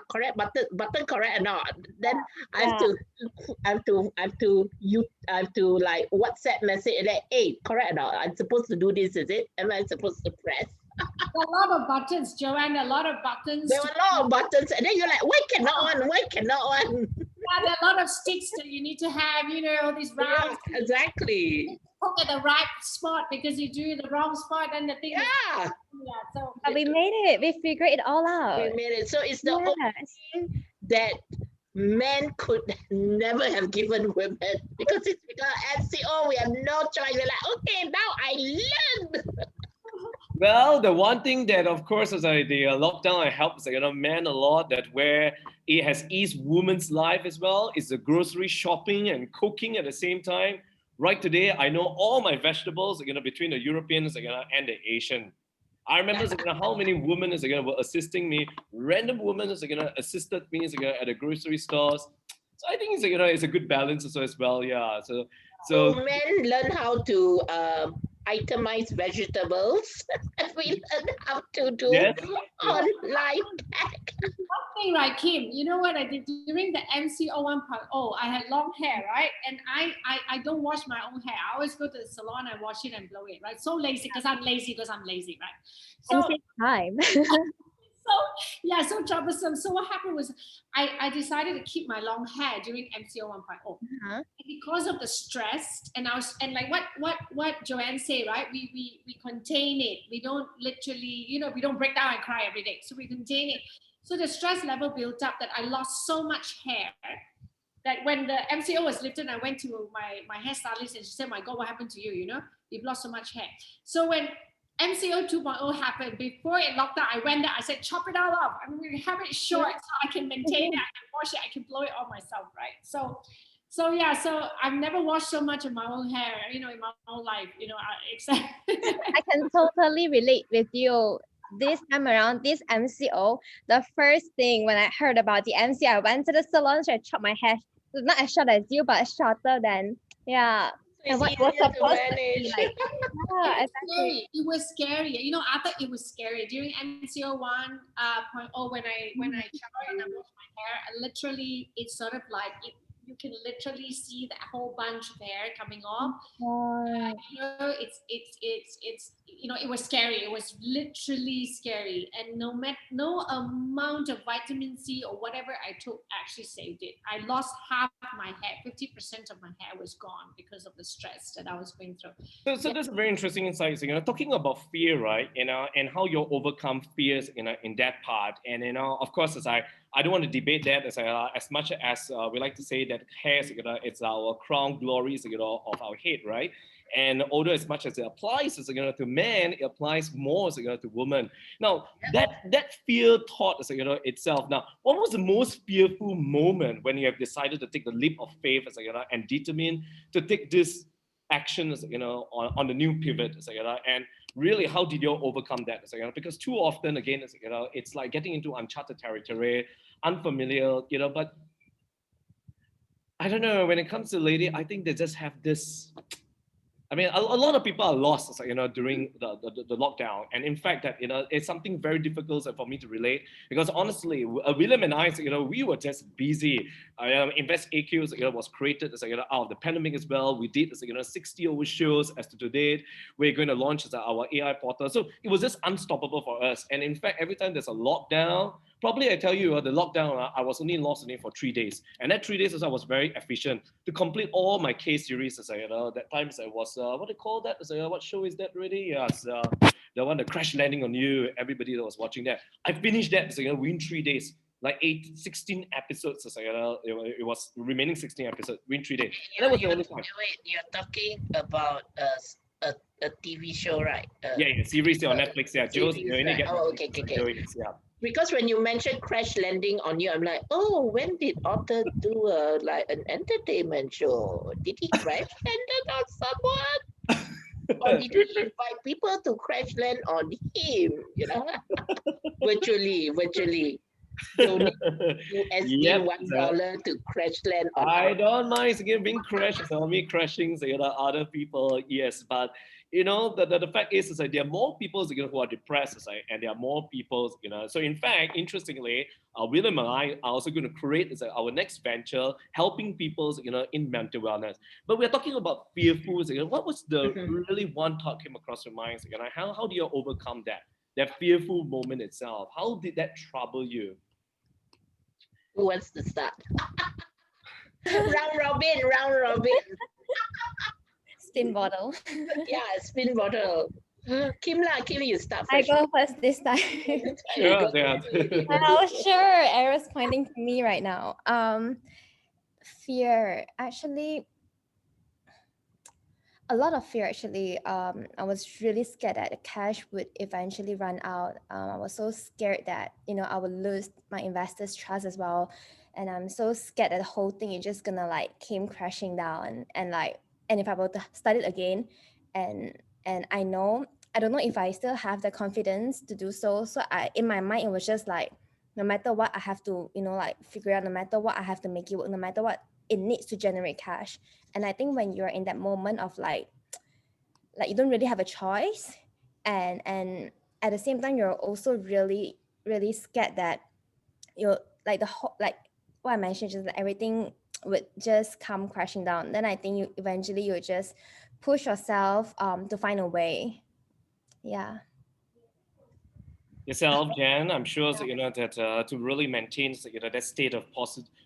correct button correct or not? Then I have to like WhatsApp message like, correct or not? I'm supposed to do this, is it? Am I supposed to press? A lot of buttons, Joanne, a lot of buttons. There were a lot of buttons, and then you're like, why cannot one? Why cannot one? Yeah, there are a lot of sticks that you need to have, all these rounds. Yeah, exactly. Hook at the right spot because you do the wrong spot and the thing. Yeah. So But we made it. We figured it all out. We made it. So it's the only thing that men could never have given women because MCO, we have no choice. We're like, okay, now I learned. Well, the one thing that, of course, is the lockdown helps men a lot. That where it has eased women's life as well is the grocery shopping and cooking at the same time. Right today, I know all my vegetables between the Europeans and the Asian. I remember how many women were assisting me. Random women assisted me at the grocery stores. So I think it's a good balance also as well. Yeah. So So so men learn how to itemize vegetables. We learn how to do yes. online pack. One thing, right, Kim, you know what I did during the MCO 1.0? I had long hair, right? And I don't wash my own hair. I always go to the salon and wash it and blow it, right? So lazy because I'm lazy, right? And So same time. so yeah, so troublesome. So what happened was I decided to keep my long hair during MCO 1.0. Uh-huh. Because of the stress, and I was, and like what Joanne say, right? We contain it. We don't literally, we don't break down and cry every day. So we contain it. So the stress level built up that I lost so much hair that when the MCO was lifted, I went to my hairstylist and she said, "My God, what happened to you? You've lost so much hair." So when MCO 2.0 happened, before it locked down, I went there, I said, "Chop it all off. I'm going to have it short so I can maintain it, I can wash it, I can blow it all myself," right? So yeah, so I've never washed so much of my own hair, in my whole life, except I can totally relate with you. This time around, this MCO, the first thing when I heard about the MCO, I went to the salon, so I chopped my hair. It's not as short as you, but shorter than, yeah. It's And what was easier to supposed to be manage. like, it yeah, was exactly. scary. It was scary. I thought it was scary during MCO 1.0 when I showered and I washed my hair. Literally, it's sort of like you can literally see that whole bunch of hair coming off. Oh, It was scary. It was literally scary, and no amount of vitamin C or whatever I took actually saved it. I lost half my hair. 50% of my hair was gone because of the stress that I was going through. So Yeah. that's a very interesting insight. Talking about fear, right? And how you overcome fears, in that part. And of course, as I don't want to debate that as much as we like to say that hair, it's our crown glories, of our head, right? And although as much as it applies, to men, it applies more, to women. Now that fear thought, itself. Now, what was the most fearful moment when you have decided to take the leap of faith, and determine to take this actions, on the new pivot, and really, how did you overcome that, because too often, again, it's like getting into uncharted territory, unfamiliar, but I don't know, when it comes to lady, I think they just have this. I mean, a lot of people are lost, during the lockdown, and in fact, that it's something very difficult for me to relate because honestly, William and I, we were just busy. InvestAQ, was created, out of the pandemic as well. We did, 60 over shows as to today. We're going to launch our AI portal, so it was just unstoppable for us. And in fact, every time there's a lockdown, probably I tell you, the lockdown, I was only lost for 3 days, and that 3 days I was very efficient to complete all my case series. That times I was what do you call that? What show is that really? Yes, the one, the crash landing on you. Everybody that was watching that, I finished that. Within 3 days. Like 16 episodes. It was remaining 16 episodes within 3 days. And that was the only time. Wait, you're talking about a TV show, right? Yeah, series on Netflix. Yeah, Joe's. Series, You only right? get Oh, Netflix, okay. yeah. Because when you mentioned crash landing on you, I'm like, oh, when did Arthur do like an entertainment show? Did he crash landed on someone? Or did he invite people to crash land on him? Virtually. Donate USD Yep. $1 to crash land on I don't mind being crashed, me crashing other people, yes. But the fact is that there are more people who are depressed, and there are more people, so in fact, interestingly, William and I are also going to create our next venture, helping people in mental wellness. But we're talking about fearful. What was the really one thought came across your mind? How do you overcome that fearful moment itself? How did that trouble you? Who wants to start? Round robin. spin bottle. Yeah, spin bottle. Kim, you start I first. go first this time. Sure, yeah. Well, sure. Era's pointing to me right now. Fear. Actually, a lot of fear actually. I was really scared that the cash would eventually run out. I was so scared that I would lose my investors' trust as well, and I'm so scared that the whole thing is just gonna like came crashing down, and if I were to start it again, and I know I don't know if I still have the confidence to do so. So in my mind, it was just like, no matter what, I have to, like figure out, no matter what, I have to make it work, no matter what it needs to generate cash. And I think when you're in that moment of like you don't really have a choice, and at the same time, you're also really, really scared that you're like the whole, like what I mentioned, just that everything would just come crashing down. Then I think you just push yourself to find a way. Yeah. Yourself, Jan, I'm sure that to really maintain that state of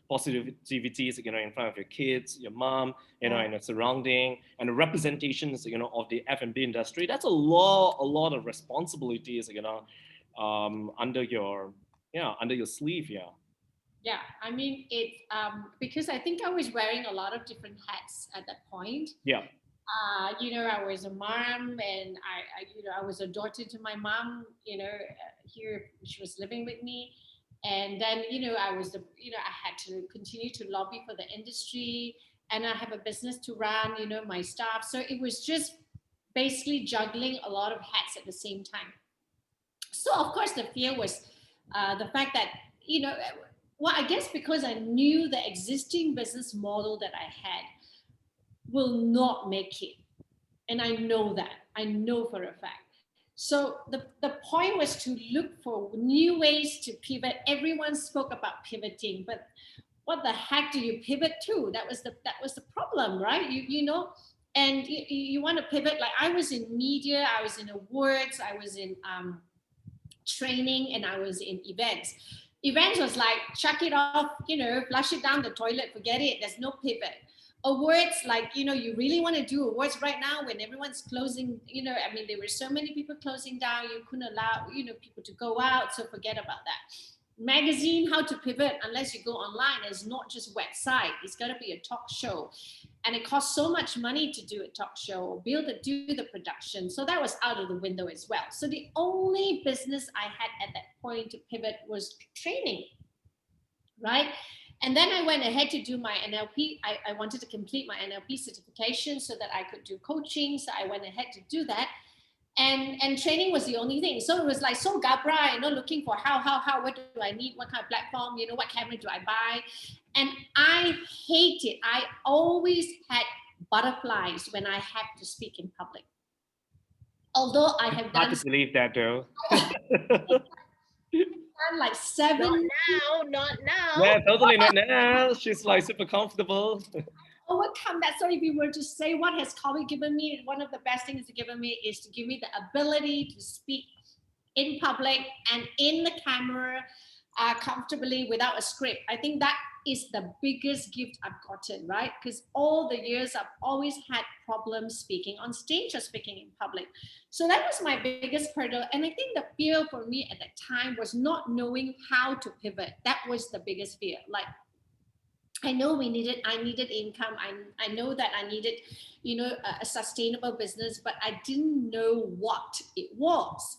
positivity in front of your kids, your mom, and the surrounding and the representations of the F&B industry. That's a lot of responsibilities under your sleeve. Yeah, I mean it's because I think I was wearing a lot of different hats at that point. Yeah. I was a mom, and I was a daughter to my mom. Here she was living with me, and then I was I had to continue to lobby for the industry, and I have a business to run. My staff, so it was just basically juggling a lot of hats at the same time. So of course the fear was the fact that well, I guess because I knew the existing business model that I had will not make it. And I know that. I know for a fact. So the point was to look for new ways to pivot. Everyone spoke about pivoting, but what the heck do you pivot to? That was the problem, right? And you want to pivot. Like I was in media, I was in awards, I was in training, and I was in events. Events was like, chuck it off, flush it down the toilet, forget it. There's no pivot. Awards, like, you really want to do awards right now when everyone's closing, I mean, there were so many people closing down, you couldn't allow, people to go out. So forget about that. Magazine, how to pivot unless you go online. It's not just website. It's got to be a talk show. And it costs so much money to do a talk show or do the production. So that was out of the window as well. So the only business I had at that point to pivot was training, right? And then I went ahead to do my NLP. I wanted to complete my NLP certification so that I could do coaching. So I went ahead to do that. And training was the only thing. So it was like so gabra, looking for how, what do I need? What kind of platform, what camera do I buy? And I hate it. I always had butterflies when I have to speak in public. Although I have done... Hard to believe that though. Like 7... Not now. Yeah, totally not now. She's like super comfortable. Overcome that. So if you were to say what has COVID given me, one of the best things it's given me is to give me the ability to speak in public and in the camera comfortably without a script. I think that is the biggest gift I've gotten, right? Because all the years I've always had problems speaking on stage or speaking in public. So that was my biggest hurdle. And I think the fear for me at that time was not knowing how to pivot. That was the biggest fear. Like, I know I needed income. I know that I needed, a sustainable business, but I didn't know what it was.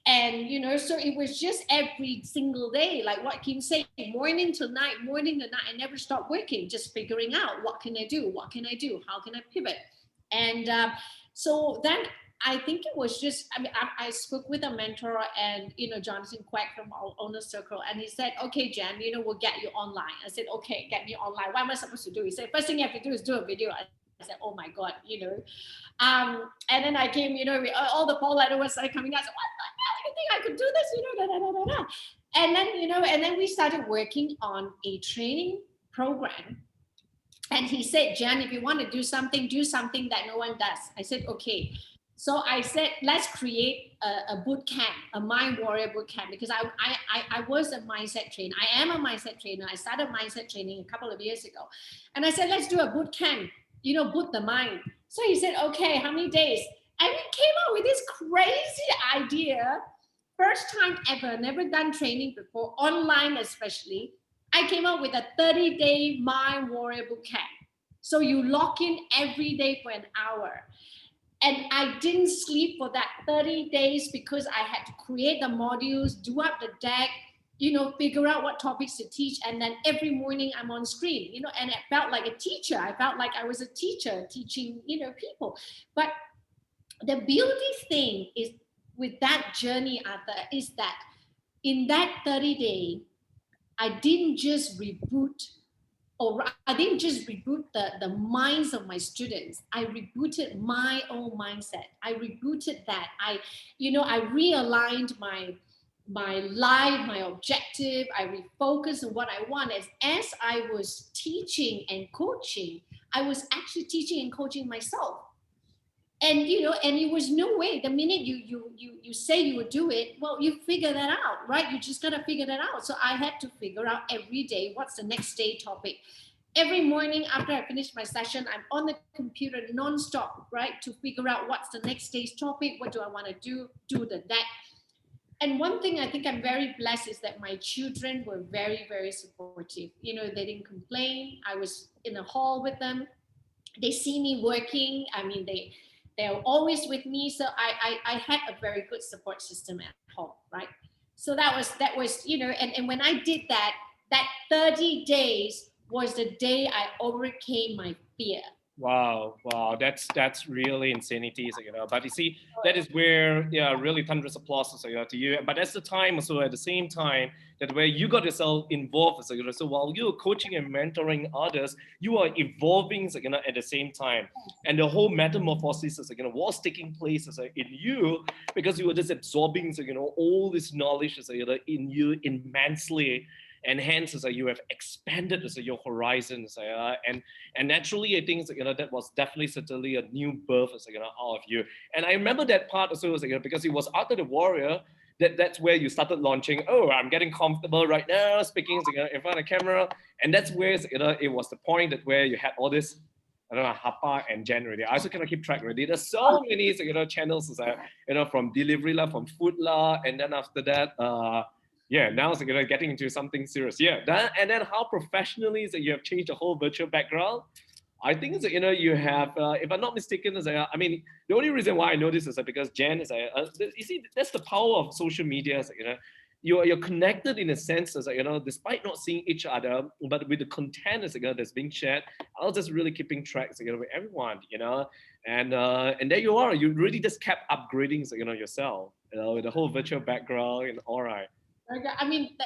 And, so it was just every single day, like what Kim said, morning to night, I never stopped working, just figuring out what can I do? How can I pivot? And so then I think it was just, I spoke with a mentor and, Jonathan Quack from our owner circle. And he said, okay, Jan, we'll get you online. I said, okay, get me online. What am I supposed to do? He said, first thing you have to do is do a video. I said, oh my God, and then I came, all the poll letters started coming out. I said, what the hell? You think I could do this? And then we started working on a training program. And he said, Jan, if you want to do something that no one does. I said, okay. So I said, let's create a boot camp, a Mind Warrior boot camp, because I was a mindset trainer. I am a mindset trainer. I started mindset training a couple of years ago. And I said, let's do a boot camp, boot the mind. So he said, okay, how many days? And we came up with this crazy idea. First time ever, never done training before, online especially. I came up with a 30-day Mind Warrior boot camp. So you lock in every day for an hour. And I didn't sleep for that 30 days because I had to create the modules, do up the deck, figure out what topics to teach. And then every morning I'm on screen, and it felt like a teacher. I felt like I was a teacher teaching, people. But the beauty thing is with that journey, Arthur, is that in that 30 day, I didn't just reboot, or I didn't just reboot the minds of my students. I rebooted my own mindset. I rebooted that. I realigned my life, my objective. I refocused on what I want. As I was teaching and coaching, I was actually teaching and coaching myself. And and it was no way. The minute you say you would do it, well, you figure that out, right? You just gotta figure that out. So I had to figure out every day what's the next day topic. Every morning after I finish my session, I'm on the computer non-stop, right, to figure out what's the next day's topic. What do I want to do that. And one thing I think I'm very blessed is that my children were very, very supportive. They didn't complain. I was in a hall with them. They see me working. I mean, they're always with me. So I had a very good support system at home, right? So that was and when I did that 30 days was the day I overcame my fear. Wow, that's really insanity, But you see, that is where, really thunderous applause, to you. But that's the time, so at the same time, that where you got yourself involved, so while you're coaching and mentoring others, you are evolving, at the same time, and the whole metamorphosis, was taking place, in you, because you were just absorbing, all this knowledge, in you immensely. And hence, you have expanded your horizons, and naturally, I think that was definitely certainly a new birth, out of you. And I remember that part also, because it was after the Warrior that's where you started launching. Oh, I'm getting comfortable right now speaking in front of the camera, and that's where it was the point that where you had all this. I don't know, HAPA and Jen already. I also cannot keep track already. There's so many channels, from Delivery La, from Food La, and then after that. Now it's getting into something serious. And then how professionally you have changed the whole virtual background. I think you have, if I'm not mistaken, I mean, the only reason why I know this is because Jen is, you see, that's the power of social media. You're connected in a sense, despite not seeing each other, but with the content that's being shared, I was just really keeping track, with everyone, and there you are. You really just kept upgrading, yourself, with the whole virtual background and all right. I mean,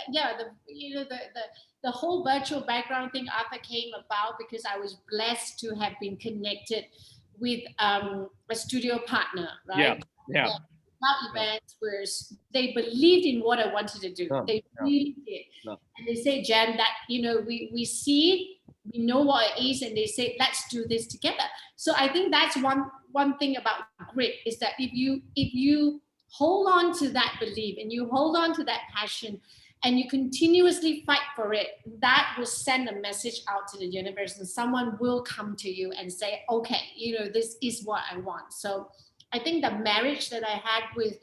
the whole virtual background thing, Arthur, came about because I was blessed to have been connected with a studio partner, right? Yeah. Events where they believed in what I wanted to do. They really did. And they say, Jen, that we see it, we know what it is, and they say, let's do this together. So I think that's one thing about grit is that if you hold on to that belief and you hold on to that passion and you continuously fight for it, that will send a message out to the universe, and someone will come to you and say, okay, this is what I want. So I think the marriage that I had with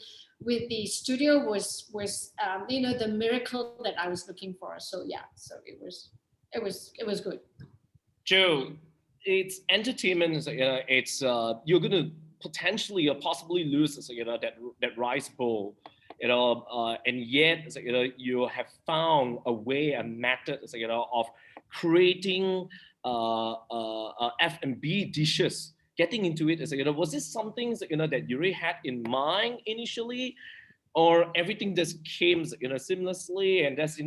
the studio was the miracle that I was looking for. So so it was good. Joe, it's entertainment. It's you're gonna potentially or possibly lose, that rice bowl, and yet, you have found a way, a method, of creating F&B dishes. Getting into it, was this something that you really had in mind initially, or everything just came, seamlessly, and that's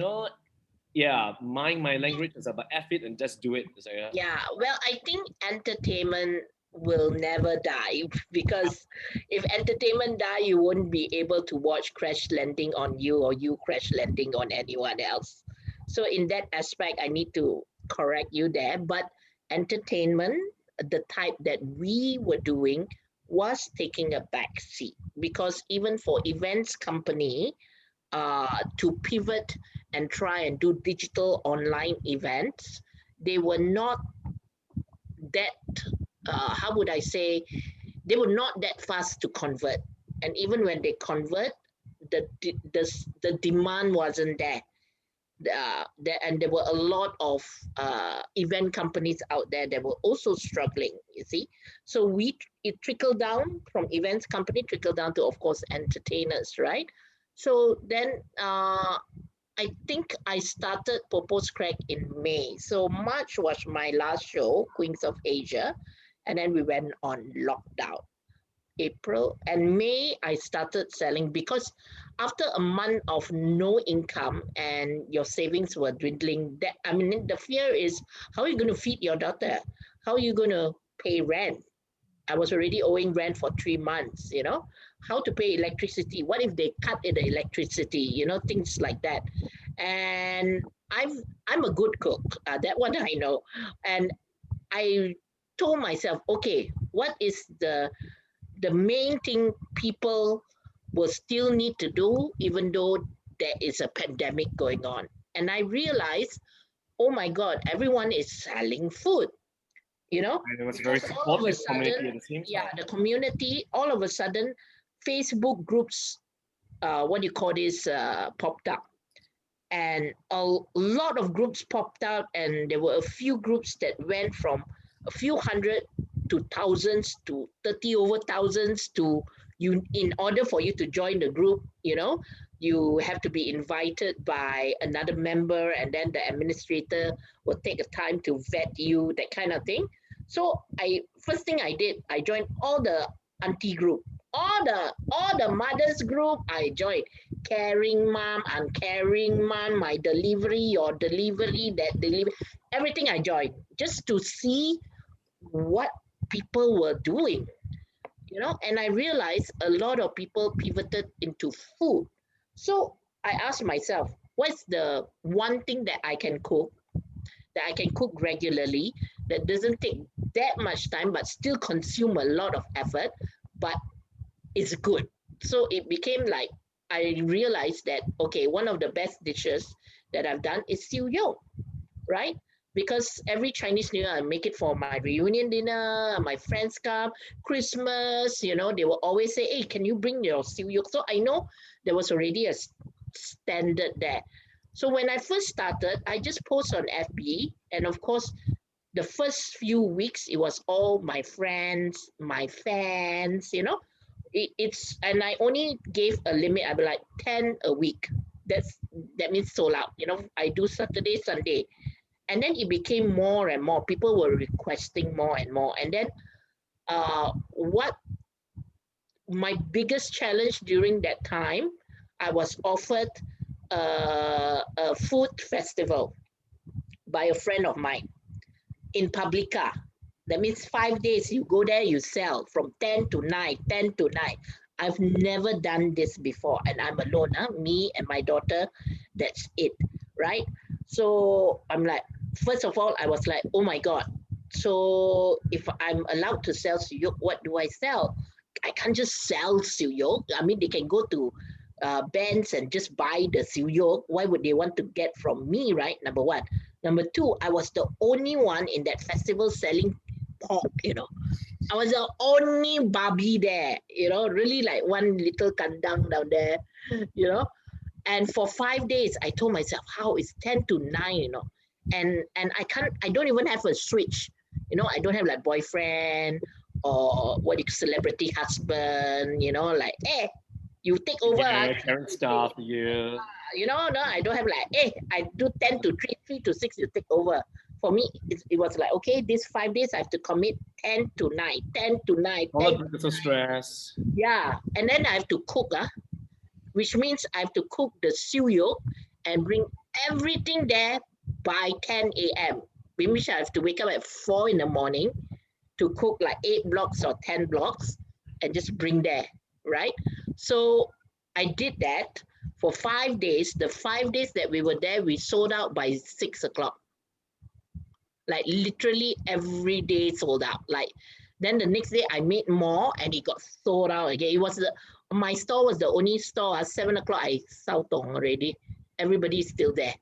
mind my language is about F it and just do it. Well, I think entertainment will never die, because if entertainment die, you won't be able to watch Crash Landing on You or you crash landing on anyone else. So in that aspect, I need to correct you there. But entertainment, the type that we were doing, was taking a back seat, because even for events company to pivot and try and do digital online events, they were not that how would I say, they were not that fast to convert. And even when they convert, the demand wasn't there. And there were a lot of event companies out there that were also struggling, you see. So it trickled down from events company, trickled down to, of course, entertainers, right? So then I think I started Popo's Crack in May. So March was my last show, Queens of Asia. And then we went on lockdown. April, and May I started selling because after a month of no income and your savings were dwindling, that I mean the fear is, how are you going to feed your daughter? How are you going to pay rent? I was already owing rent for 3 months, how to pay electricity. What if they cut in the electricity, things like that. And I'm a good cook. That one I know. And I told myself, okay, what is the main thing people will still need to do, even though there is a pandemic going on? And I realized, oh my God, everyone is selling food, And it was a very because all of a supportive community sudden, at the same yeah, time. the community, all of a sudden, Facebook groups, what do you call this, popped up. And a lot of groups popped out, and there were a few groups that went from a few hundred to thousands to 30 over thousands to you. In order for you to join the group, you have to be invited by another member, and then the administrator will take a time to vet you, that kind of thing. So first thing I did, I joined all the auntie group, all the mothers group. I joined caring mom, uncaring mom, my delivery, your delivery, that delivery, everything I joined just to see what people were doing, and I realized a lot of people pivoted into food. So I asked myself, what's the one thing that I can cook, that I can cook regularly, that doesn't take that much time, but still consume a lot of effort, but it's good. So it became like, I realized that, okay, one of the best dishes that I've done is siu yo, right? Because every Chinese New Year, I make it for my reunion dinner, my friends come, Christmas, they will always say, hey, can you bring your siu yo? So I know there was already a standard there. So when I first started, I just post on FB. And of course, the first few weeks, it was all my friends, my fans, it's, and I only gave a limit. I'd be like 10 a week. That means sold out. I do Saturday, Sunday, and then it became more and more. People were requesting more and more. And then, what my biggest challenge during that time, I was offered a food festival by a friend of mine in Publica. That means 5 days, you go there, you sell from 10 to 9, 10 to 9. I've never done this before, and I'm alone, me and my daughter, that's it, right? So I'm like, first of all, I was like, oh my God. So if I'm allowed to sell suyuk, what do I sell? I can't just sell suyuk. I mean, they can go to bands and just buy the suyuk. Why would they want to get from me, right? Number one. Number two, I was the only one in that festival selling pork, I was the only Barbie there, really like one little kandang down there, you know. And for 5 days, I told myself, how it's 10 to 9, and I don't even have a switch, I don't have like boyfriend or celebrity husband, like, hey, you take over. Yeah, carrying stuff, yeah. No, I don't have like, hey, I do 10 to 3, 3 to 6, you take over. For me, it was like, okay, these 5 days I have to commit 10 to 9, 10 to 9. All that brings us stress. Yeah, and then I have to cook, which means I have to cook the siu yolk and bring everything there by 10 a.m. Which means I have to wake up at 4 in the morning to cook like 8 blocks or 10 blocks and just bring there, right? So I did that for 5 days. The 5 days that we were there, we sold out by 6 o'clock. Like literally every day sold out. Like then the next day I made more and it got sold out again. It was my store was the only store at 7 o'clock. I sold already. Everybody's still there.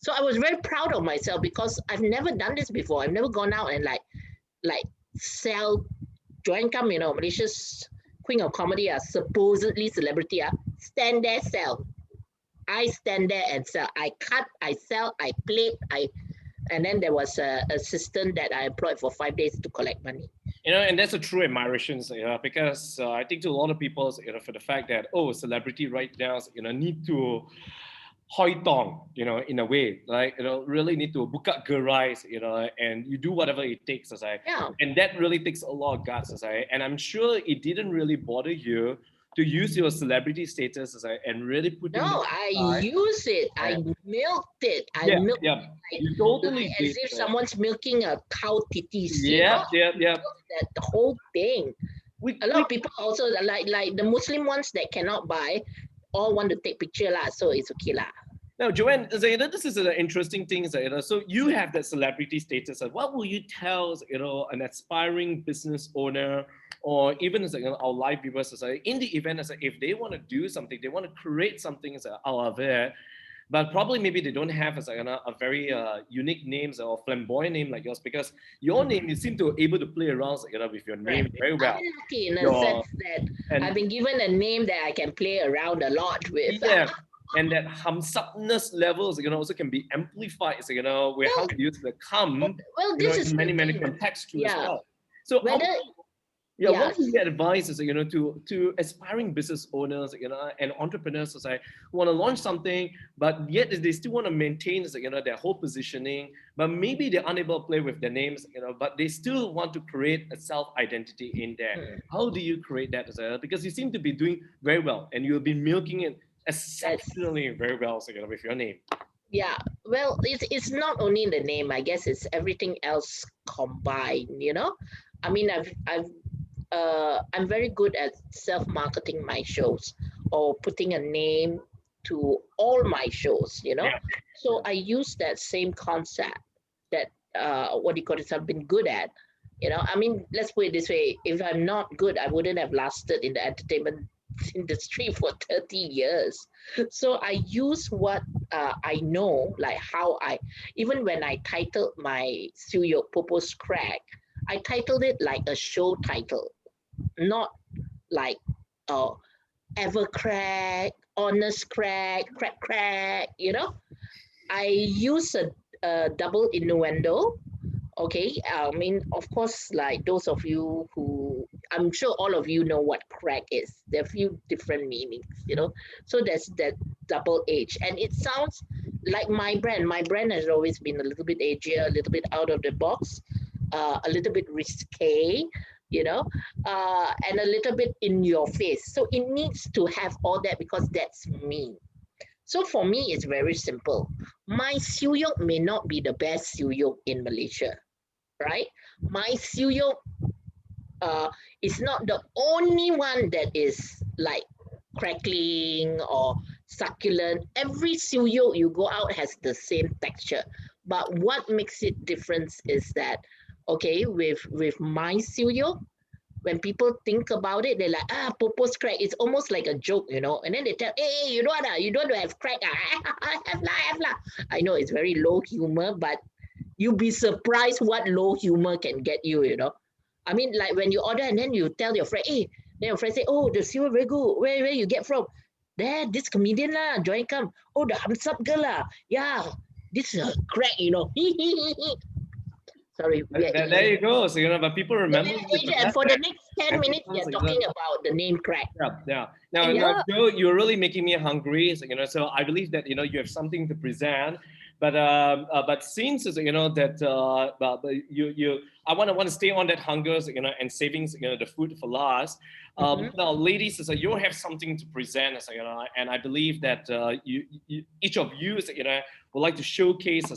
So I was very proud of myself because I've never done this before. I've never gone out and like sell. Joanne come, Malaysia's queen of comedy, supposedly celebrity, stand there, sell. I stand there and sell. I cut, I sell, I plate, and then there was an assistant that I employed for 5 days to collect money. And that's a true admiration, because I think to a lot of people, for the fact that, celebrity right now, need to hoi tong, you know, in a way, like, you know, really need to buka gerai, you know, and you do whatever it takes, as I, and that really takes a lot of guts, as I, and I'm sure it didn't really bother you to use your celebrity status, as I, and really put in. No, I use it. I milked it. I milked it you totally like did, as if someone's milking a cow titties. Yeah. That the whole thing. A lot of people also like the Muslim ones that cannot buy, all want to take picture lah. So it's okay lah. Now, Joanne, this is an interesting thing. So you have that celebrity status. What will you tell, you know, an aspiring business owner, or even as, you know, our live viewers, in the event, if they want to do something, they want to create something out of it, but probably maybe they don't have a very unique name or flamboyant name like yours, because your name, you seem to be able to play around, you know, with your name very well. I'm lucky in a sense that I've been given a name that I can play around a lot with. Yeah. And that humsupness levels, you know, also can be amplified, you know, where how you use the come, this know, is in many contexts too as well. So what would you advise, you know, to aspiring business owners, you know, and entrepreneurs, who want to launch something, but yet they still want to maintain, you know, their whole positioning, but maybe they're unable to play with their names, you know, but they still want to create a self-identity in there. How do you create that? Because you seem to be doing very well, and you'll be milking it exceptionally very well, you know, with your name. Yeah, well, it's not only the name. I guess it's everything else combined. You know, I mean, I'm very good at self-marketing my shows, or putting a name to all my shows. You know, so I use that same concept that I've been good at. You know, I mean, let's put it this way: if I'm not good, I wouldn't have lasted in the entertainment industry for 30 years. So I use what I know, like how even when I titled my studio Popo's Crack, I titled it like a show title, not like ever crack, honest crack, crack, you know. I use a double innuendo. Okay, I mean, of course, like those of you who, I'm sure all of you know what crack is. There are a few different meanings, you know. So there's that double H, and it sounds like my brand. My brand has always been a little bit edgier, a little bit out of the box, a little bit risque, you know, and a little bit in your face. So it needs to have all that because that's me. So for me, it's very simple. My suyok may not be the best suyok in Malaysia, right? My suyok is not the only one that is like crackling or succulent. Every suyok you go out has the same texture. But what makes it different is that, okay, with my suyok, when people think about it, they're like, Popo's crack. It's almost like a joke, you know. And then they tell, hey, you don't want to have crack. Have lah. I know it's very low humor, but you'll be surprised what low humor can get you, you know. I mean, like when you order and then you tell your friend, hey, then your friend say, oh, the cereal very good. Where you get from? There, this comedian lah, Joanne come. Oh, the Hamsap girl lah. Yeah, this is a crack, you know. Sorry. There you go. So, you know, but people remember. And for the next 10 minutes, we are talking about the name crack. Yeah. Now, Joe, you're really making me hungry. So, you know, so I believe that, you know, you have something to present. But since, you know, that I want to stay on that hunger, you know, and savings, you know, the food for last. Now, ladies, so you have something to present, so, you know, and I believe that you each of you, you know, would like to showcase,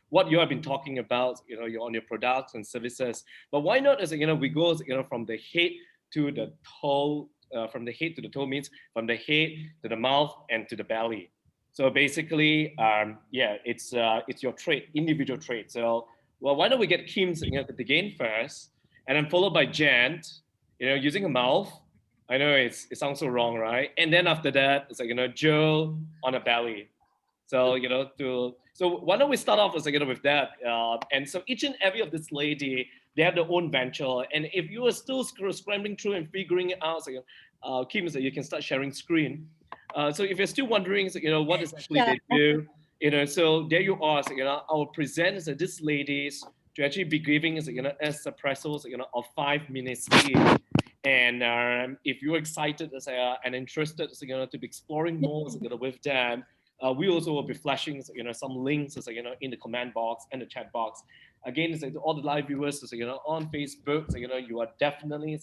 what you have been talking about, you know, on your products and services. But why not, you know, we go, you know, from the head to the toe. From the head to the toe means from the head to the mouth and to the belly. So basically, it's your trait, individual trait. So, well, why don't we get Kim, you know, to begin first, and then followed by Jan, you know, using a mouth. I know it sounds so wrong, right? And then after that, it's like, you know, Joe on a belly. So, you know, so why don't we start off with, you know, with that? And so each and every of this lady, they have their own venture. And if you are still scrambling through and figuring it out, so, you know, Kim, so you can start sharing screen. So if you're still wondering, so, you know, what is actually they do, you know, so there you are, so, you know, our presenters are these ladies to actually be giving, so, you know, espressos, you know, of 5 minutes each. And if you're excited and interested, so, you know, to be exploring more, so, you know, with them, we also will be flashing, some links, in the comment box and the chat box. Again, to all the live viewers, on Facebook, you are definitely,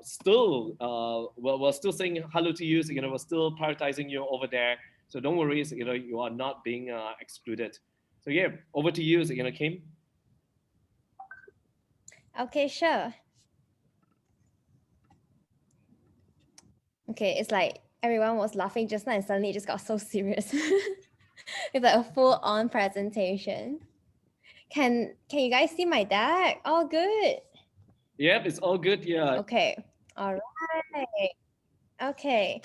still, we're still saying hello to you. We're still prioritizing you over there. So don't worry, you are not being excluded. So yeah, over to you, Kim. Okay, sure. Okay, it's like everyone was laughing just now and suddenly it just got so serious. It's like a full-on presentation. Can you guys see my deck? All good. Yep, it's all good. Yeah. Okay. All right. Okay.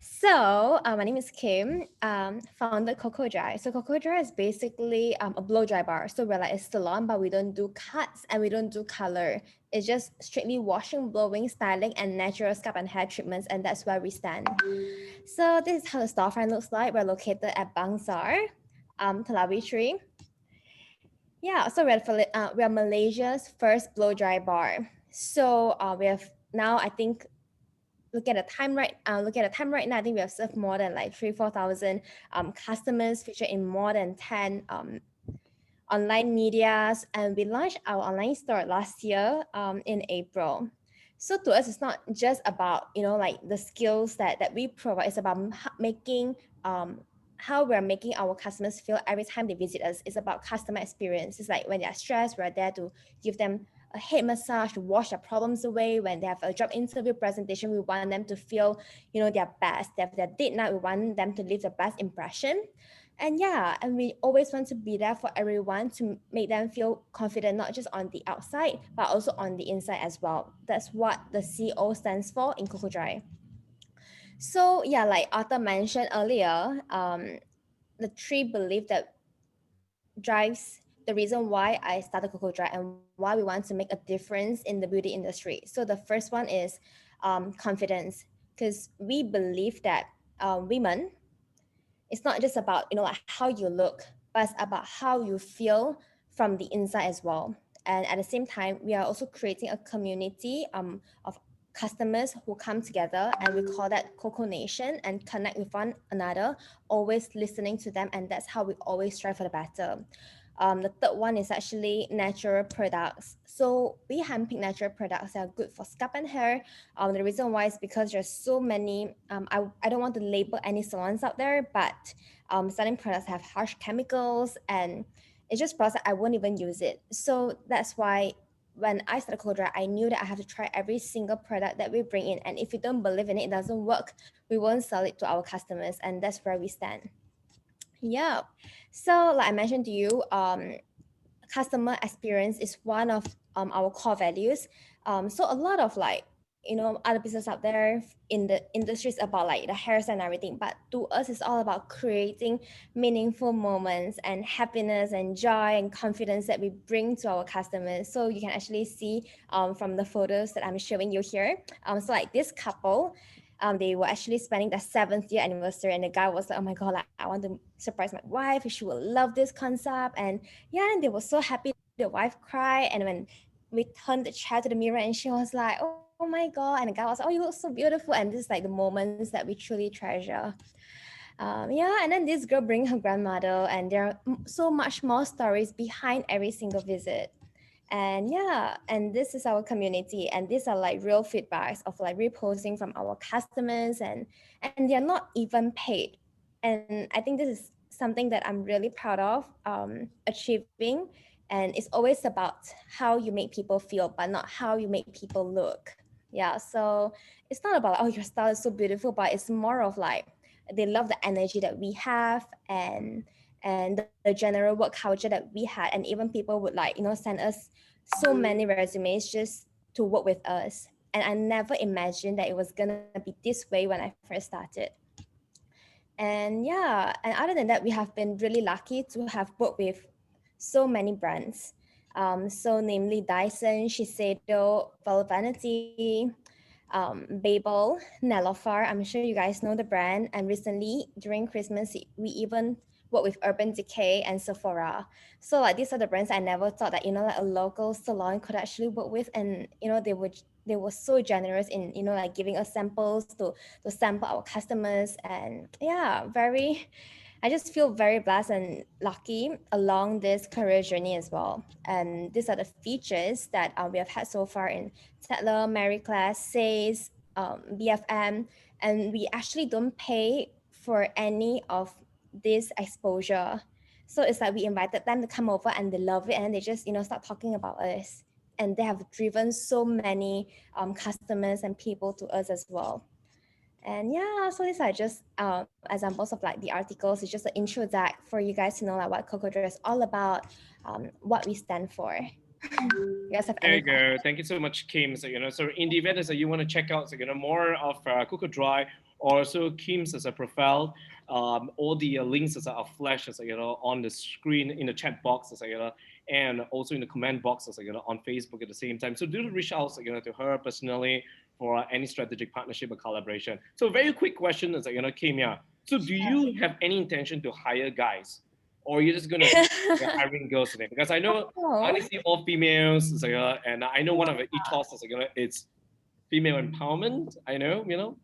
So my name is Kim, founded Cocodry. So Cocodry is basically a blow dry bar. So we're like a salon, but we don't do cuts and we don't do color. It's just strictly washing, blowing, styling, and natural scalp and hair treatments, and that's where we stand. So this is how the storefront looks like. We're located at Bangsar, Tree. Yeah, so we're Malaysia's first blow dry bar. So we have now, I think, look at the time right now, I think we have served more than like 4,000 customers, featured in more than 10 online medias, and we launched our online store last year in April. So to us, it's not just about like the skills that we provide. It's about making how we're making our customers feel every time they visit us. It's about customer experience. It's like when they're stressed, we're there to give them a head massage to wash their problems away. When they have a job interview presentation, we want them to feel their best. They have their date night, we want them to leave the best impression. And yeah, and we always want to be there for everyone to make them feel confident, not just on the outside, but also on the inside as well. That's what the CO stands for in Cocodry. So yeah, like Arthur mentioned earlier, the three beliefs that drives the reason why I started Cocodry and why we want to make a difference in the beauty industry. So the first one is confidence, because we believe that women, it's not just about like how you look, but it's about how you feel from the inside as well. And at the same time, we are also creating a community of customers who come together, and we call that Coco Nation, and connect with one another, always listening to them, and that's how we always strive for the better. The third one is actually natural products. So we handpick natural products that are good for scalp and hair. The reason why is because there's so many, I don't want to label any salons out there, but certain products have harsh chemicals, and it's just products that I won't even use it. So that's why when I started Cocodry, I knew that I have to try every single product that we bring in. And if we don't believe in it, it doesn't work, we won't sell it to our customers. And that's where we stand. Yeah. So like I mentioned to you, customer experience is one of our core values. So a lot of like, other business out there in the industry is about like the hairs and everything. But to us, it's all about creating meaningful moments and happiness and joy and confidence that we bring to our customers. So you can actually see from the photos that I'm showing you here. So like this couple, they were actually spending their 7th year anniversary, and the guy was like, oh my god, like, I want to surprise my wife, she will love this concept. And yeah, and they were so happy. The wife cried, and when we turned the chair to the mirror, and she was like, oh my god, and the guy was like, oh, you look so beautiful. And this is like the moments that we truly treasure. Yeah, and then this girl bring her grandmother, and there are so much more stories behind every single visit. And yeah, and this is our community, and these are like real feedbacks of like reposting from our customers, and they're not even paid. And I think this is something that I'm really proud of achieving. And it's always about how you make people feel, but not how you make people look. Yeah, so it's not about, oh, your style is so beautiful, but it's more of like they love the energy that we have, and the general work culture that we had. And even people would like send us so many resumes just to work with us. And I never imagined that it was gonna be this way when I first started. And yeah, and other than that, we have been really lucky to have worked with so many brands. So namely Dyson, Shiseido, Velvet Vanity, Babel, Nelophar. I'm sure you guys know the brand. And recently during Christmas, we even work with Urban Decay and Sephora. So like these are the brands I never thought that, you know, like a local salon could actually work with. And, you know, they were so generous in, you know, like giving us samples to sample our customers. And yeah, I just feel very blessed and lucky along this career journey as well. And these are the features that we have had so far in Tetler, Mary Class, Says, BFM, and we actually don't pay for any of this exposure. So it's like we invited them to come over and they love it, and they just, you know, start talking about us. And they have driven so many customers and people to us as well. And yeah, so these are just examples of like the articles. It's just an intro that for you guys to know like what Cocodry is all about, what we stand for. You guys have There any you go. Thank you so much, Kim. So, you know, so in the event that you want to check out, so, you know, more of Cocodry or also Kim's as a profile, all the links as are flashed, as you know, on the screen in the chat box, as you know, and also in the comment box, as you know, on Facebook at the same time. So do reach out, you know, to her personally for any strategic partnership or collaboration. So very quick question is, you know, Kim, yeah. So do you have any intention to hire guys, or you're just gonna hiring girls today? Because I know I only see all females, and I know one of the ethos is, it's female empowerment. I know, you know.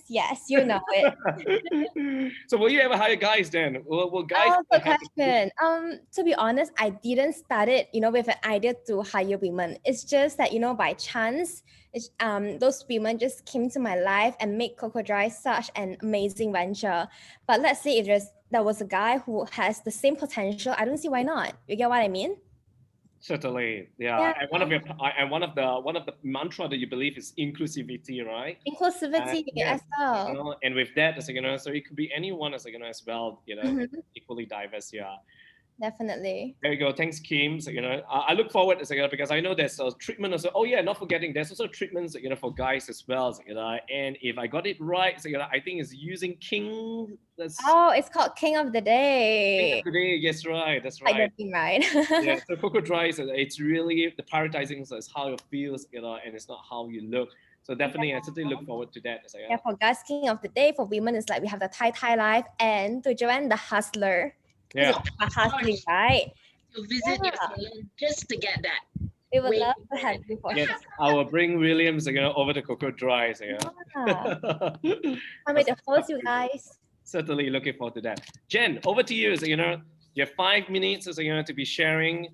Yes, you know it. So will you ever hire guys then? Will guys? Good question. To be honest, I didn't start it, you know, with an idea to hire women. It's just that, you know, by chance, those women just came to my life and made Cocodry such an amazing venture. But let's say if there was a guy who has the same potential, I don't see why not. You get what I mean? Certainly, yeah. And one of the mantra that you believe is inclusivity, right? Inclusivity as well. You know, and with that, as you know, so it could be anyone, as you know, as well, you know, equally diverse, yeah. Definitely. There you go. Thanks, Kim. So, you know, I look forward to, because I know there's a treatment also. Oh yeah, not forgetting there's also treatments, you know, for guys as well. So, you know, and if I got it right, so, you know, I think it's using King. It's called King of the Day. King of the Day. Yes, right. That's right. Like the right. Yeah. So Cocodry, so it's really the prioritizing is how it feels, you know, and it's not how you look. So definitely, I certainly look forward to that. Yeah, for guys, King of the Day. For women, it's like we have the Thai life, and to Joanne, the Hustler. Yeah. Hustling, right? To visit your salon just to get that. We would love to have you for yes, I will bring Williams, you know, over to Cocodry. So, yeah. I'm ready to host you guys. Certainly looking forward to that. Jen, over to you. So, you know, you have 5 minutes, so, you know, to be sharing.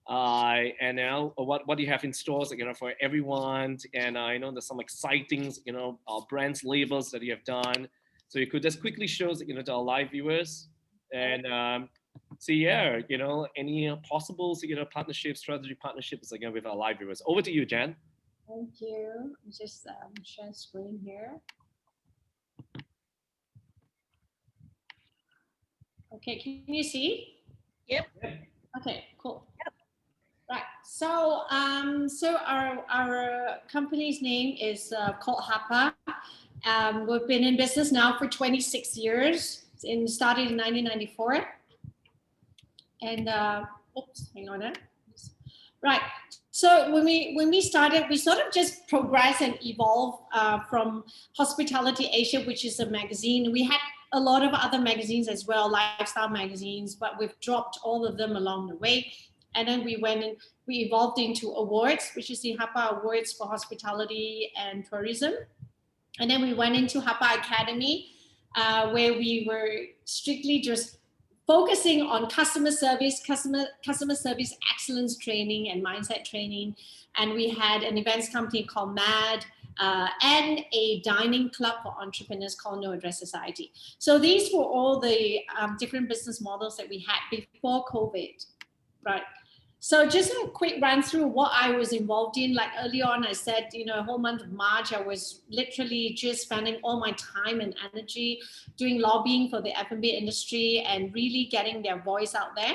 And now what do you have in stores, you know, for everyone? And I know there's some exciting, you know, brands, labels that you have done. So you could just quickly show, you know, to our live viewers. And see, yeah, you know, any possible, you know, partnerships, strategy partnerships again with our live viewers. Over to you, Jen. Thank you. Just share screen here. Okay, can you see? Yep. Okay, cool. Yep. Right. So, so our company's name is called HAPA. We've been in business now for 26 years. Started in 1994. And oops, hang on. Right. So when we started, we sort of just progressed and evolved from Hospitality Asia, which is a magazine. We had a lot of other magazines as well, lifestyle magazines, but we've dropped all of them along the way. And then we evolved into awards, which is the HAPA Awards for Hospitality and Tourism. And then we went into HAPA Academy, where we were strictly just focusing on customer service excellence training and mindset training. And we had an events company called MAD and a dining club for entrepreneurs called No Address Society. So these were all the different business models that we had before COVID, right? So just a quick run through what I was involved in. Like early on, I said, you know, whole month of March, I was literally just spending all my time and energy doing lobbying for the F&B industry and really getting their voice out there.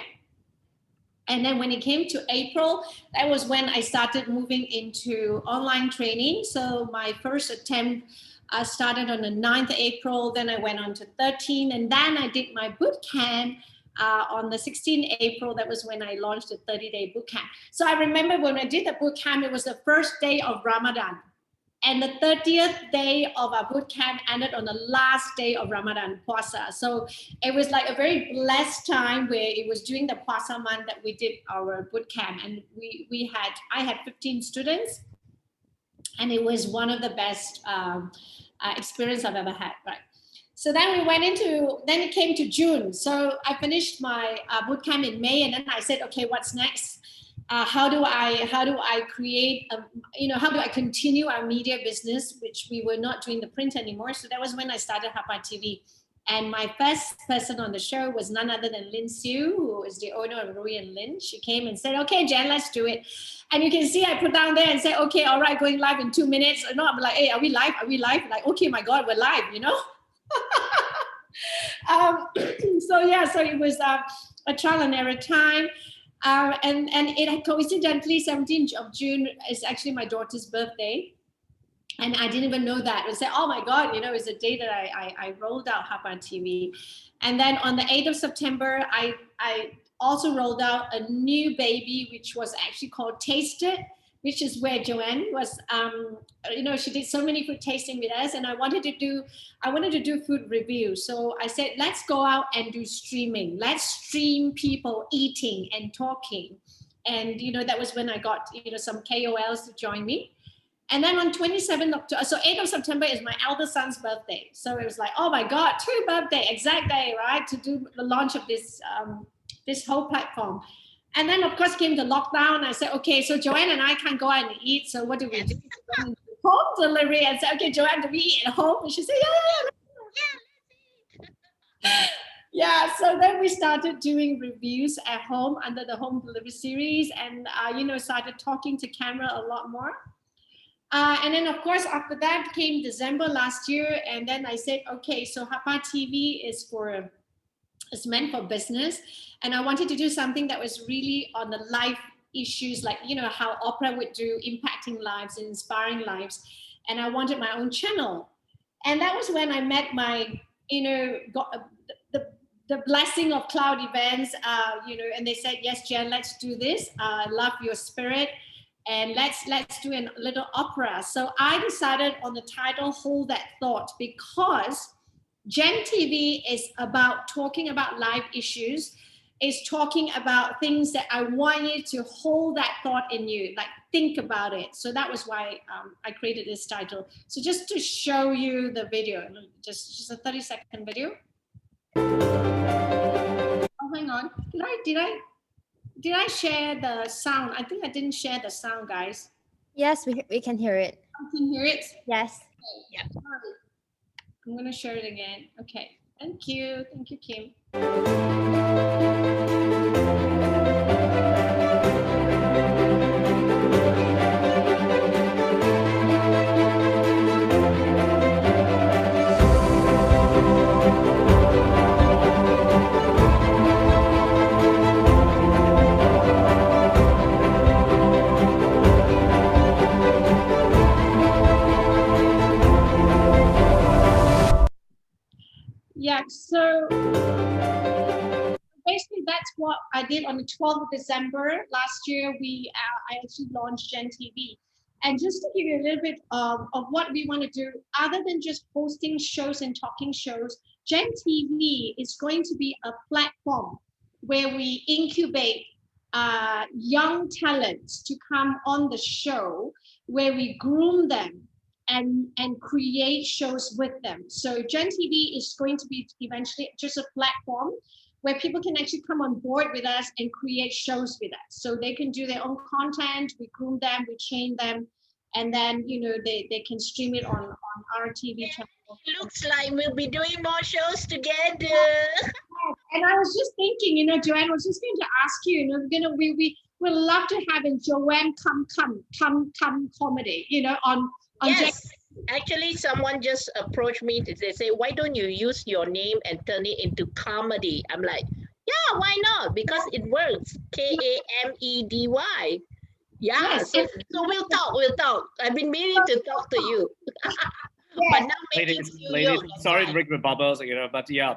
And then when it came to April, that was when I started moving into online training. So my first attempt started on the 9th of April, then I went on to 13, and then I did my boot camp on the 16th April. That was when I launched a 30-day boot camp. So I remember when I did the boot camp, it was the first day of Ramadan. And the 30th day of our boot camp ended on the last day of Ramadan Puasa. So it was like a very blessed time where it was during the Puasa month that we did our boot camp. And I had 15 students, and it was one of the best experience I've ever had, right? So then then it came to June. So I finished my boot camp in May, and then I said, okay, what's next? How do I create, how do I continue our media business, which we were not doing the print anymore. So that was when I started HAPA TV. And my first person on the show was none other than Lin Siu, who is the owner of Rui and Lin. She came and said, okay, Jen, let's do it. And you can see I put down there and say, okay, all right, going live in 2 minutes. No, I'm like, hey, are we live? Are we live? Like, okay, my God, we're live, So it was a trial and error time. And it coincidentally, 17th of June is actually my daughter's birthday. And I didn't even know that. I said, oh my God, it's a day that I rolled out HAPA TV. And then on the 8th of September, I also rolled out a new baby, which was actually called Taste It, which is where Joanne was, she did so many food tasting with us, and I wanted to do food reviews. So I said, let's go out and do streaming. Let's stream people eating and talking. And, that was when I got, some KOLs to join me. And then on 27th October, so 8th of September is my eldest son's birthday. So it was like, oh my God, 2 birthday, exact day, right? To do the launch of this whole platform. And then, of course, came the lockdown. I said, okay, so Joanne and I can't go out and eat. So what do we do? Home delivery. And said, okay, Joanne, do we eat at home? And she said, yeah. Yeah, so then we started doing reviews at home under the home delivery series, and, started talking to camera a lot more. And then, of course, after that came December last year. And then I said, okay, so HAPA TV is meant for business. And I wanted to do something that was really on the life issues, like, how Oprah would do, impacting lives and inspiring lives. And I wanted my own channel. And that was when I met my, got the blessing of Cloud Events, and they said, yes, Jen, let's do this. Love your spirit. And let's do a little opera. So I decided on the title, Hold That Thought, because Gen TV is about talking about life issues, is talking about things that I want you to hold that thought in you, like think about it. So that was why I created this title. So just to show you the video, just a 30-second video. Oh, hang on. Did I share the sound? I think I didn't share the sound, guys. Yes, we can hear it. You can hear it? Yes. Yeah. I'm going to share it again. Okay. Thank you. Thank you, Kim. Yeah, so basically that's what I did on the 12th of December last year. I actually launched Gen TV. And just to give you a little bit of what we want to do, other than just hosting shows and talking shows, Gen TV is going to be a platform where we incubate young talents to come on the show, where we groom them and create shows with them. So Gen TV is going to be eventually just a platform where people can actually come on board with us and create shows with us. So they can do their own content, we groom them, we train them, and then they can stream it on our TV channel. It looks like we'll be doing more shows together. And I was just thinking, Joanne, I was just going to ask you, we would love to have a Joanne come comedy, on yes, actually, someone just approached me. They say, why don't you use your name and turn it into comedy? I'm like, yeah, why not? Because it works. Kamedy. Yeah, yes. So we'll talk. I've been meaning to talk to you. But now ladies, sorry to break the bubbles, but yeah,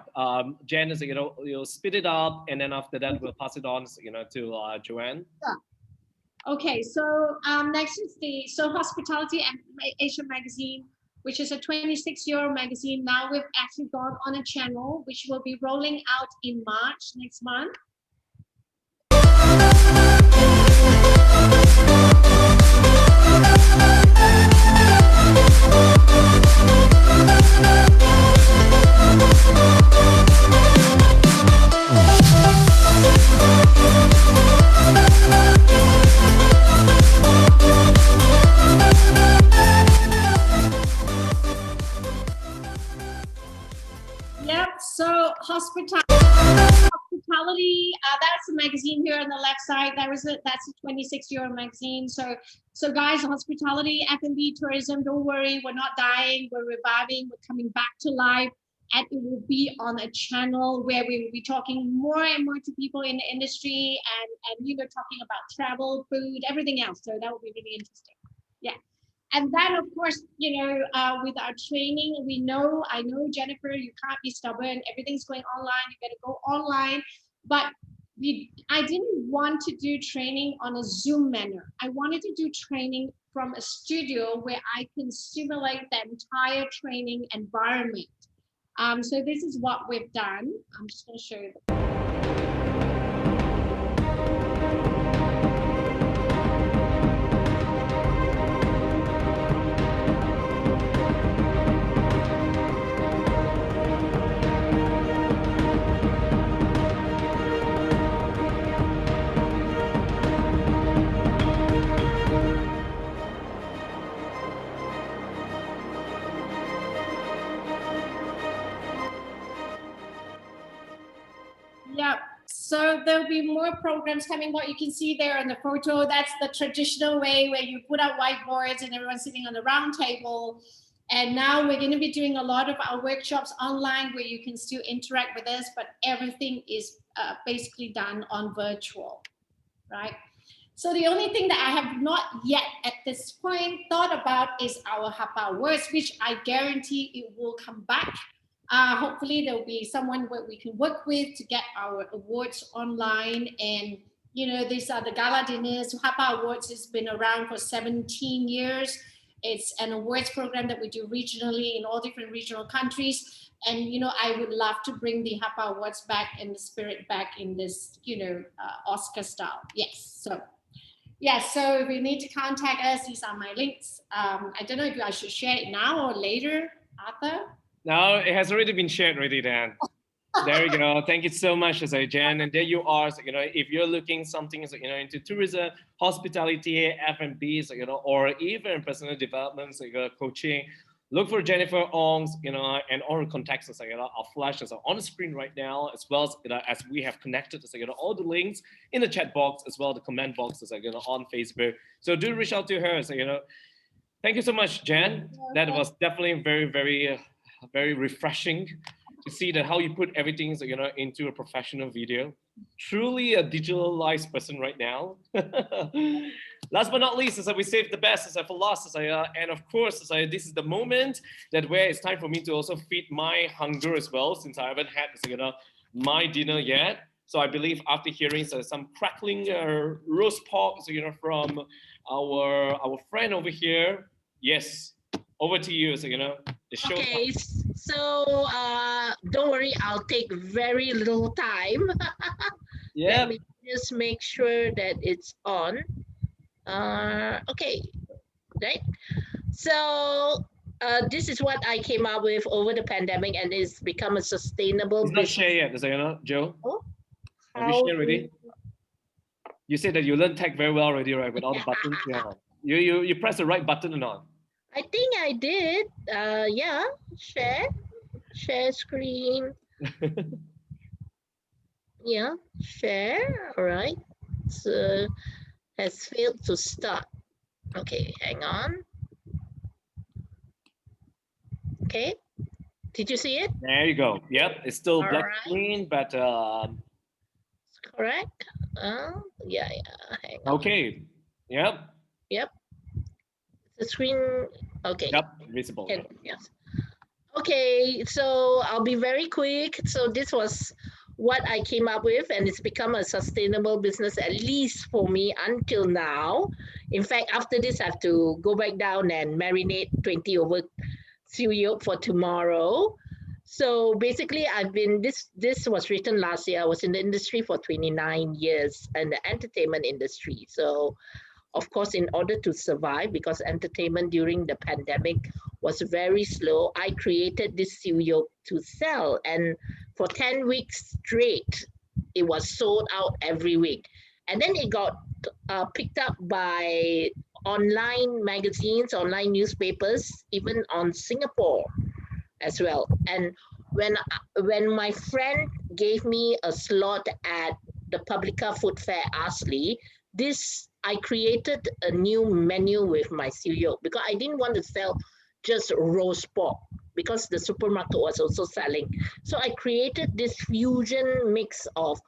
Jen is, you'll spit it up, and then after that, we'll pass it on, to Joanne. Yeah. Okay, so next is the Hospitality Asia magazine, which is a 26-year-old magazine. Now we've actually gone on a channel which will be rolling out in March next month. Yep, so hospitality, that's the magazine here on the left side. That's a 26-year-old magazine. So guys, hospitality, F&B, tourism, don't worry, we're not dying, we're reviving, we're coming back to life. And it will be on a channel where we will be talking more and more to people in the industry and you know, talking about travel, food, everything else. So that will be really interesting. Yeah. And then, of course, you know, with our training, I know, Jennifer, you can't be stubborn. Everything's going online. You got to go online. But I didn't want to do training on a Zoom manner. I wanted to do training from a studio where I can simulate the entire training environment. So this is what we've done. I'm just going to show you. Yeah, so there'll be more programs coming. What you can see there in the photo, that's the traditional way where you put out whiteboards and everyone's sitting on the round table. And now we're going to be doing a lot of our workshops online where you can still interact with us, but everything is basically done on virtual, right? So the only thing that I have not yet at this point thought about is our HAPA awards, which I guarantee it will come back. Hopefully there'll be someone where we can work with to get our awards online. And, you know, these are the gala dinners. HAPA Awards has been around for 17 years. It's an awards program that we do regionally in all different regional countries. And, you know, I would love to bring the HAPA Awards back and the spirit back in this, you know, Oscar style. Yes. So, yeah, so if you need to contact us, these are my links. I don't know if I should share it now or later, Arthur. No, it has already been shared already, Dan. There you go. Thank you so much, Jen. And there you are. So, you know, if you're looking something, so, you know, into tourism, hospitality, F&B, so, you know, or even personal development, so, you know, coaching, look for Jennifer Ong's, you know, and all her contacts, so, you know, our flashes are on the screen right now, as well as, you know, as we have connected, so, you know, all the links in the chat box, as well as the comment boxes, so, you know, on Facebook. So do reach out to her. So, you know, thank you so much, Jen. That was definitely very refreshing to see that how you put everything, so, you know, into a professional video. Truly a digitalized person right now. Last but not least, we saved the best for last. And of course, this is the moment that where it's time for me to also feed my hunger as well, since I haven't had, so, you know, my dinner yet. So I believe after hearing some crackling roast pork, so, you know, from our friend over here, yes, over to you. So, you know, the show. Okay, so don't worry, I'll take very little time. Yeah. Let me just make sure that it's on. Okay, right. So this is what I came up with over the pandemic, and it's become a sustainable. It's not share yet, so, you know, Joe. Oh, have you shared already? You said that you learned tech very well already, right? With all the buttons. Yeah. You press the right button or not? I think I did. Yeah, share screen. Yeah, share. All right. So has failed to start. Okay, hang on. Okay, did you see it? There you go. Yep, it's still All black right. screen, but correct. Yeah. Hang on. okay. Yep. The screen. Okay. Yep, visible. Yes. Okay, so I'll be very quick. So this was what I came up with, and it's become a sustainable business, at least for me until now. In fact, after this, I have to go back down and marinate 20 over seal yolk for tomorrow. So basically, this was written last year. I was in the industry for 29 years in the entertainment industry. So of course, in order to survive, because entertainment during the pandemic was very slow, I created this seal yolk to sell. And for 10 weeks straight, it was sold out every week. And then it got picked up by online magazines, online newspapers, even on Singapore as well. And when my friend gave me a slot at the Publica Food Fair Ashley, I created a new menu with my seal yolk because I didn't want to sell just roast pork because the supermarket was also selling. So I created this fusion mix of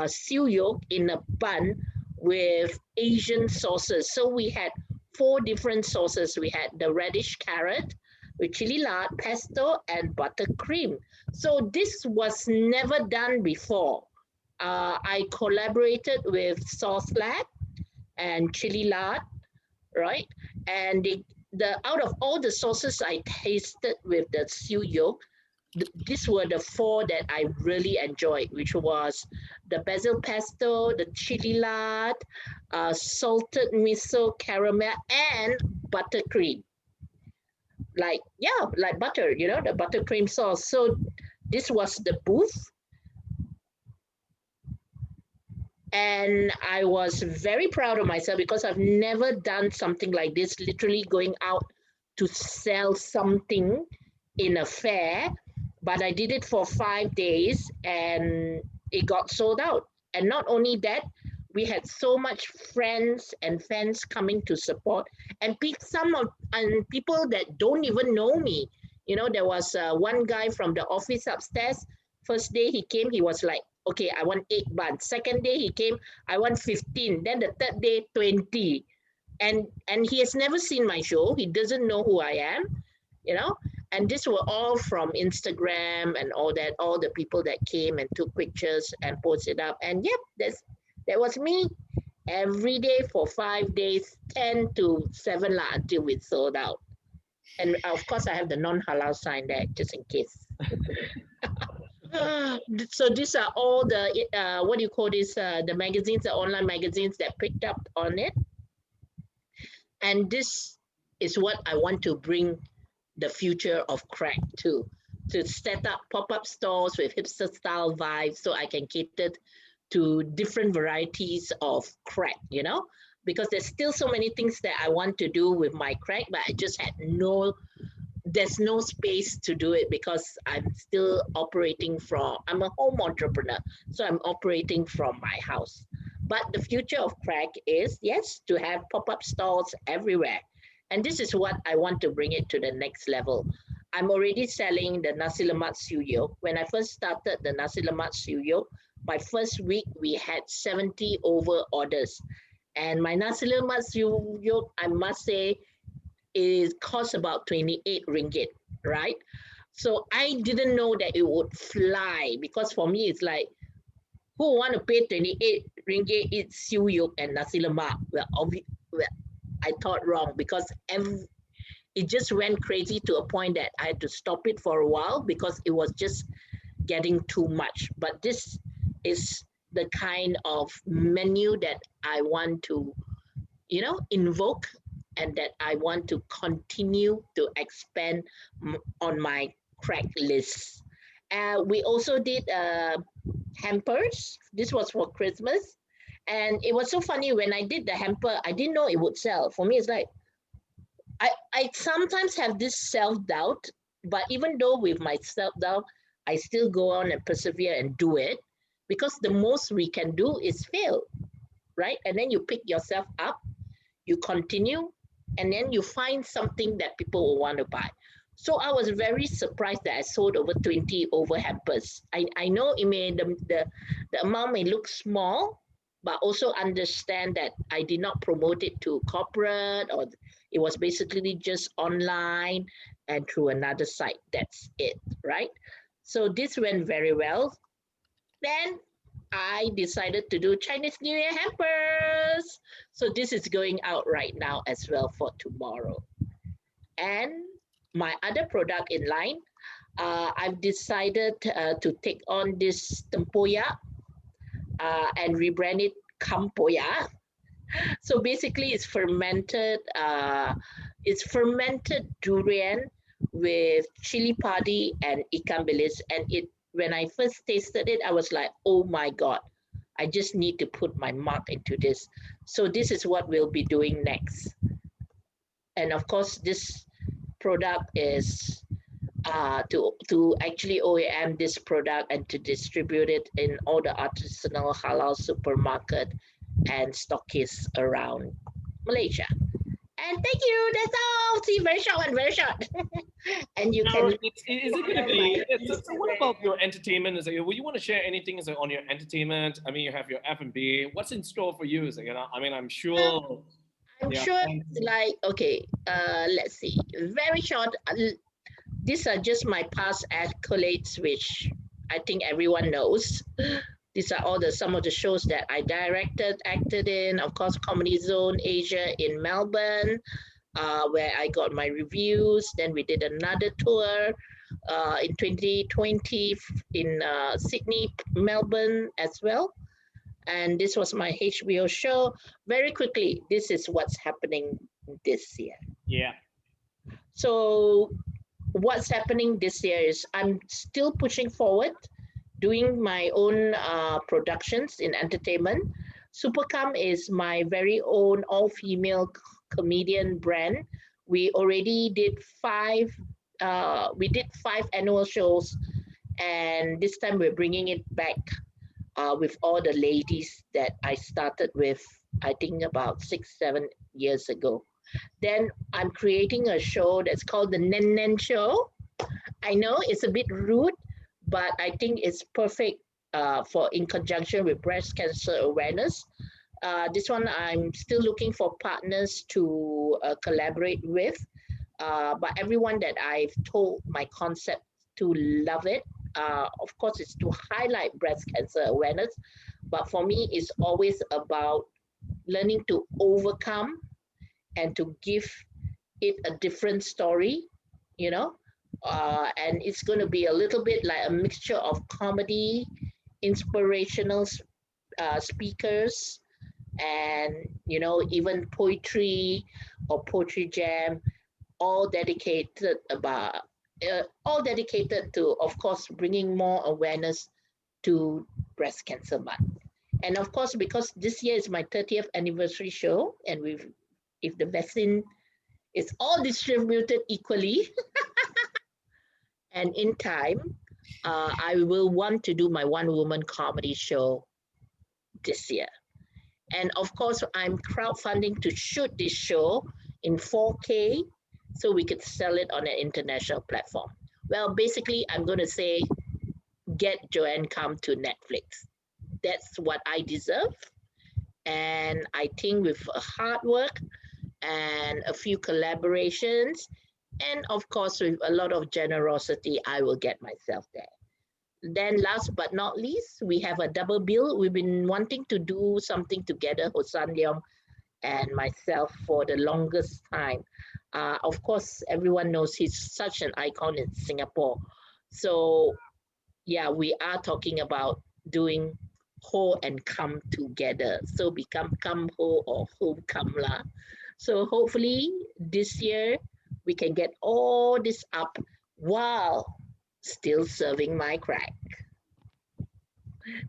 seal yolk in a bun with Asian sauces. So we had 4 different sauces. We had the radish carrot with chili lard, pesto, and buttercream. So this was never done before. I collaborated with Sauce Lab and chili lard, right? And out of all the sauces I tasted with the seal yolk, these were the 4 that I really enjoyed, which was the basil pesto, the chili lard, salted miso caramel, and buttercream. Like butter, the buttercream sauce. So this was the booth. And I was very proud of myself because I've never done something like this, literally going out to sell something in a fair. But I did it for 5 days and it got sold out. And not only that, we had so much friends and fans coming to support, and people that don't even know me. There was one guy from the office upstairs. First day he came, he was like, okay, I want 8 buns. Second day he came, I want 15. Then the third day, 20. And he has never seen my show. He doesn't know who I am, And these were all from Instagram and all that, all the people that came and took pictures and posted up. And yep, that was me every day for 5 days, 10 to 7 until we sold out. And of course, I have the non-halal sign there just in case. So these are all the what do you call this? The magazines, the online magazines that picked up on it. And this is what I want to bring the future of crack to set up pop-up stores with hipster style vibes, so I can cater to different varieties of crack. Because there's still so many things that I want to do with my crack, but I just had there's no space to do it because I'm still I'm a home entrepreneur, so I'm operating from my house. But the future of crack is, yes, to have pop-up stores everywhere. And this is what I want to bring it to the next level. I'm already selling the nasi lemak seal yolk. When I first started the nasi lemak seal yolk, my first week we had 70 over orders. And my nasi lemak seal yolk, I must say, it costs about 28 ringgit, right? So I didn't know that it would fly, because for me, it's like, who want to pay 28 ringgit eat seal yolk and nasi lemak? Well, I thought wrong, because it just went crazy to a point that I had to stop it for a while because it was just getting too much. But this is the kind of menu that I want to, invoke, and that I want to continue to expand on my crack list. We also did hampers. This was for Christmas. And it was so funny, when I did the hamper, I didn't know it would sell. For me, it's like, I sometimes have this self-doubt, but even though with my self-doubt, I still go on and persevere and do it, because the most we can do is fail, right? And then you pick yourself up, you continue, and then you find something that people will want to buy. So I was very surprised that I sold over 20 over hampers. I know the amount may look small, but also understand that I did not promote it to corporate, or it was basically just online and through another site. That's it, right? So this went very well. Then I decided to do Chinese New Year hampers. So this is going out right now as well for tomorrow. And my other product in line, I've decided to take on this tempoyak and rebrand it Kampoyak. So basically, it's fermented durian with chili padi and ikan bilis. And when I first tasted it, I was like, oh my god, I just need to put my mark into this. So this is what we'll be doing next. And of course, this product is to actually OEM this product and to distribute it in all the artisanal halal supermarket and stockists around Malaysia. And thank you. That's all. See, very short and very short. And you Now, can. is it going to be? So what about your entertainment? Is it, will you want to share anything on your entertainment? I mean, you have your F&B. What's in store for you? Is it, I mean, I'm sure. I'm Yeah. sure it's like, okay, let's see. Very short. These are just my past accolades, which I think everyone knows. These are all some of the shows that I directed, acted in. Of course, Comedy Zone Asia in Melbourne, where I got my reviews. Then we did another tour in 2020 in Sydney, Melbourne as well. And this was my HBO show. Very quickly, this is what's happening this year. Yeah. So what's happening this year is I'm still pushing forward, doing my own productions in entertainment. Supercam is my very own all-female comedian brand. We already did five annual shows, and this time we're bringing it back with all the ladies that I started with, I think about 6-7 years ago. Then I'm creating a show that's called the Nen Nen Show. I know it's a bit rude, but I think it's perfect for in conjunction with breast cancer awareness. This one I'm still looking for partners to collaborate with, but everyone that I've told my concept to love it. Of course, it's to highlight breast cancer awareness, but for me, it's always about learning to overcome and to give it a different story, you know. And it's going to be a little bit like a mixture of comedy, inspirational speakers, and even poetry or poetry jam, all dedicated to, of course, bringing more awareness to breast cancer month. And of course, because this year is my 30th anniversary show, and if the vaccine is all distributed equally and in time, I will want to do my one-woman comedy show this year. And of course, I'm crowdfunding to shoot this show in 4K so we could sell it on an international platform. Well, basically, I'm going to say, get Joanne come to Netflix. That's what I deserve. And I think with hard work and a few collaborations, and of course, with a lot of generosity, I will get myself there. Then last but not least, we have a double bill. We've been wanting to do something together, Hosan Leong and myself, for the longest time. Of course, everyone knows he's such an icon in Singapore. So yeah, we are talking about doing Ho and Come together. So become Come Ho or Ho Come La. So hopefully this year we can get all this up while still serving my crack.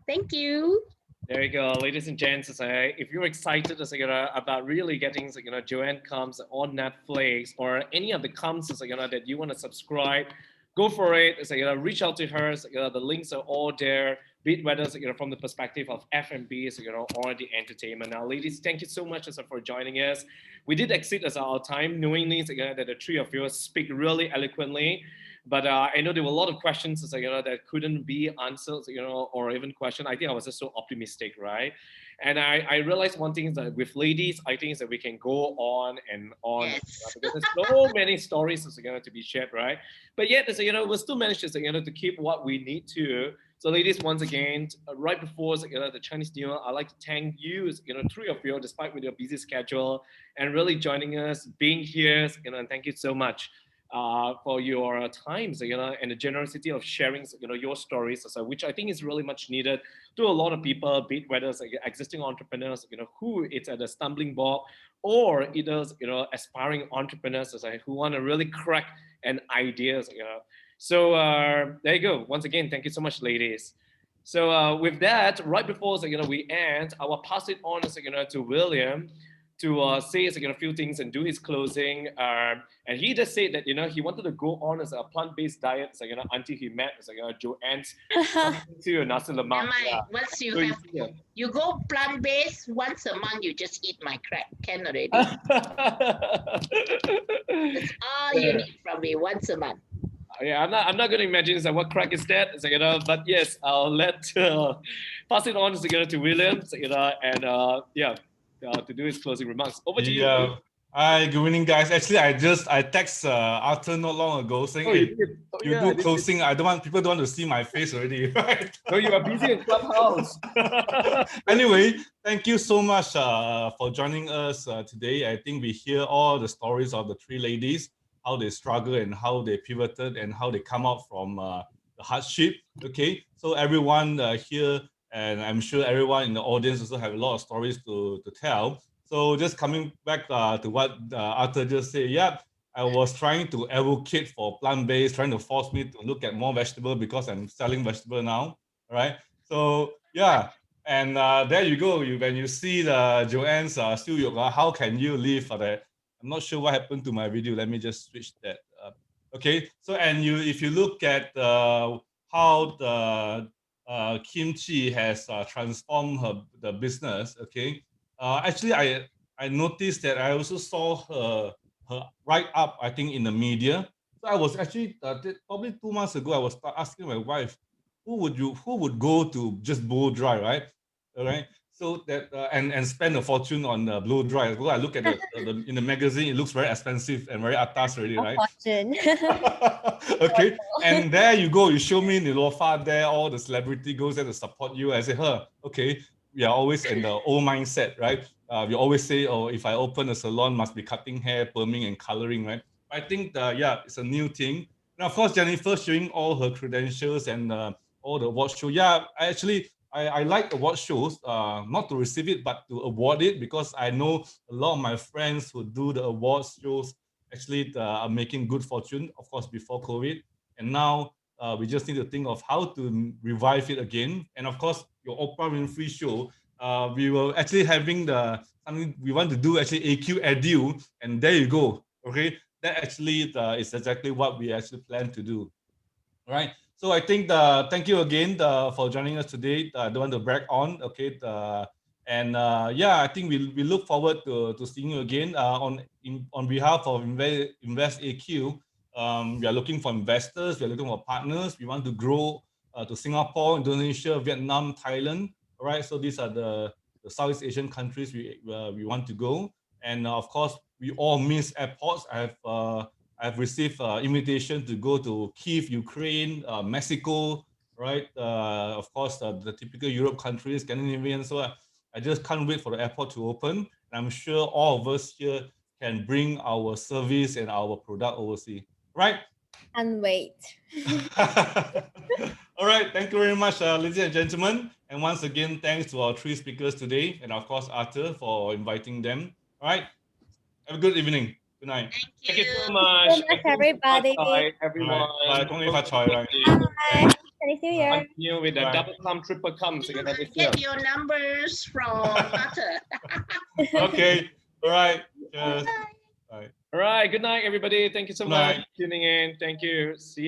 Thank you. There you go, ladies and gents. If you're excited about really getting Joanne Comes on Netflix or any of the comes that you want to subscribe, go for it. Reach out to her. The links are all there. Be it whether from the perspective of F&B, or the entertainment. Now, ladies, thank you so much for joining us. We did exceed our time, knowingly that the three of you speak really eloquently. But I know there were a lot of questions that couldn't be answered, or even questioned. I think I was just so optimistic, right? And I realized one thing is that with ladies, I think is that we can go on and on. Yes. Because there's so many stories to be shared, right? But yet, we'll still manage to keep what we need to So ladies, once again, right before the Chinese New Year, I'd like to thank you, three of you, despite with your busy schedule, and really joining us, being here, and thank you so much for your times, and the generosity of sharing, your stories, which I think is really much needed to a lot of people, be it whether it's existing entrepreneurs, who it's at a stumbling block, or either, aspiring entrepreneurs, who want to really crack an ideas, So there you go. Once again, thank you so much, ladies. So with that, right before we end, I will pass it on to William to say a few things and do his closing. And he just said that he wanted to go on as a plant-based diet until he met Joanne's to nasi lemak. Yeah. Once you have you go plant-based once a month, you just eat my crab. Can already. That's all you need from me once a month. Yeah, I'm not going to imagine what crack is that, but yes, I'll pass it on to William, and to do his closing remarks. Over to you. Hi, good evening, guys. Actually, I text Arthur not long ago saying, hey, you do closing. I don't want people don't want to see my face already, right? No, you are busy in Clubhouse. Anyway, thank you so much for joining us today. I think we hear all the stories of the three ladies, how they struggle and how they pivoted and how they come out from the hardship. Okay, so everyone here, and I'm sure everyone in the audience also have a lot of stories to tell. So just coming back to what Arthur just said, I was trying to advocate for plant-based, trying to force me to look at more vegetable because I'm selling vegetable now, right? So and there you go. When you see the Joanne's still yoga, how can you live for that? I'm not sure what happened to my video. Let me just switch that up. Okay, so if you look at how the Chee has transformed the business, okay. Actually, I noticed that I also saw her write up, I think, in the media. So I was actually probably 2 months ago, I was asking my wife, who would go to just Blowdry, right? All right. So that and spend a fortune on Blowdry. Because I look at the in the magazine, it looks very expensive and very atas already, right? Fortune. Okay, and there you go. You show me Nilofa there, all the celebrity goes there to support you. I say, okay, we are always in the old mindset, right? We always say, oh, if I open a salon, must be cutting hair, perming, and coloring, right? I think it's a new thing. Now, of course, Jennifer showing all her credentials and all the award show. I like award shows, not to receive it, but to award it, because I know a lot of my friends who do the awards shows actually are making good fortune, of course, before COVID. And now we just need to think of how to revive it again. And of course, your Oprah Winfrey show, we were actually having something we want to do, actually AQ Edu, and there you go. Okay, that actually is exactly what we actually plan to do. All right. So I think thank you again for joining us today. I don't want to brag on. Okay. I think we look forward to seeing you again on behalf of InvestAQ. We are looking for investors. We are looking for partners. We want to grow to Singapore, Indonesia, Vietnam, Thailand. All right. So these are the Southeast Asian countries we want to go. And of course, we all miss airports. I've received invitation to go to Kyiv, Ukraine, Mexico, right? Of course, the typical Europe countries, Scandinavian. So I just can't wait for the airport to open. And I'm sure all of us here can bring our service and our product overseas, right? And wait. All right. Thank you very much, ladies and gentlemen. And once again, thanks to our three speakers today. And of course, Arthur for inviting them. All right. Have a good evening. Good night. Thank you so much. Thank you, everybody. Bye, everyone. Bye. Bye. Chinese New Year. Continue with the double come, triple come. Get your numbers from Arthur. Okay. All right. Cheers. Bye. Bye. All right. Good night, everybody. Thank you so much for tuning in. Thank you. See ya.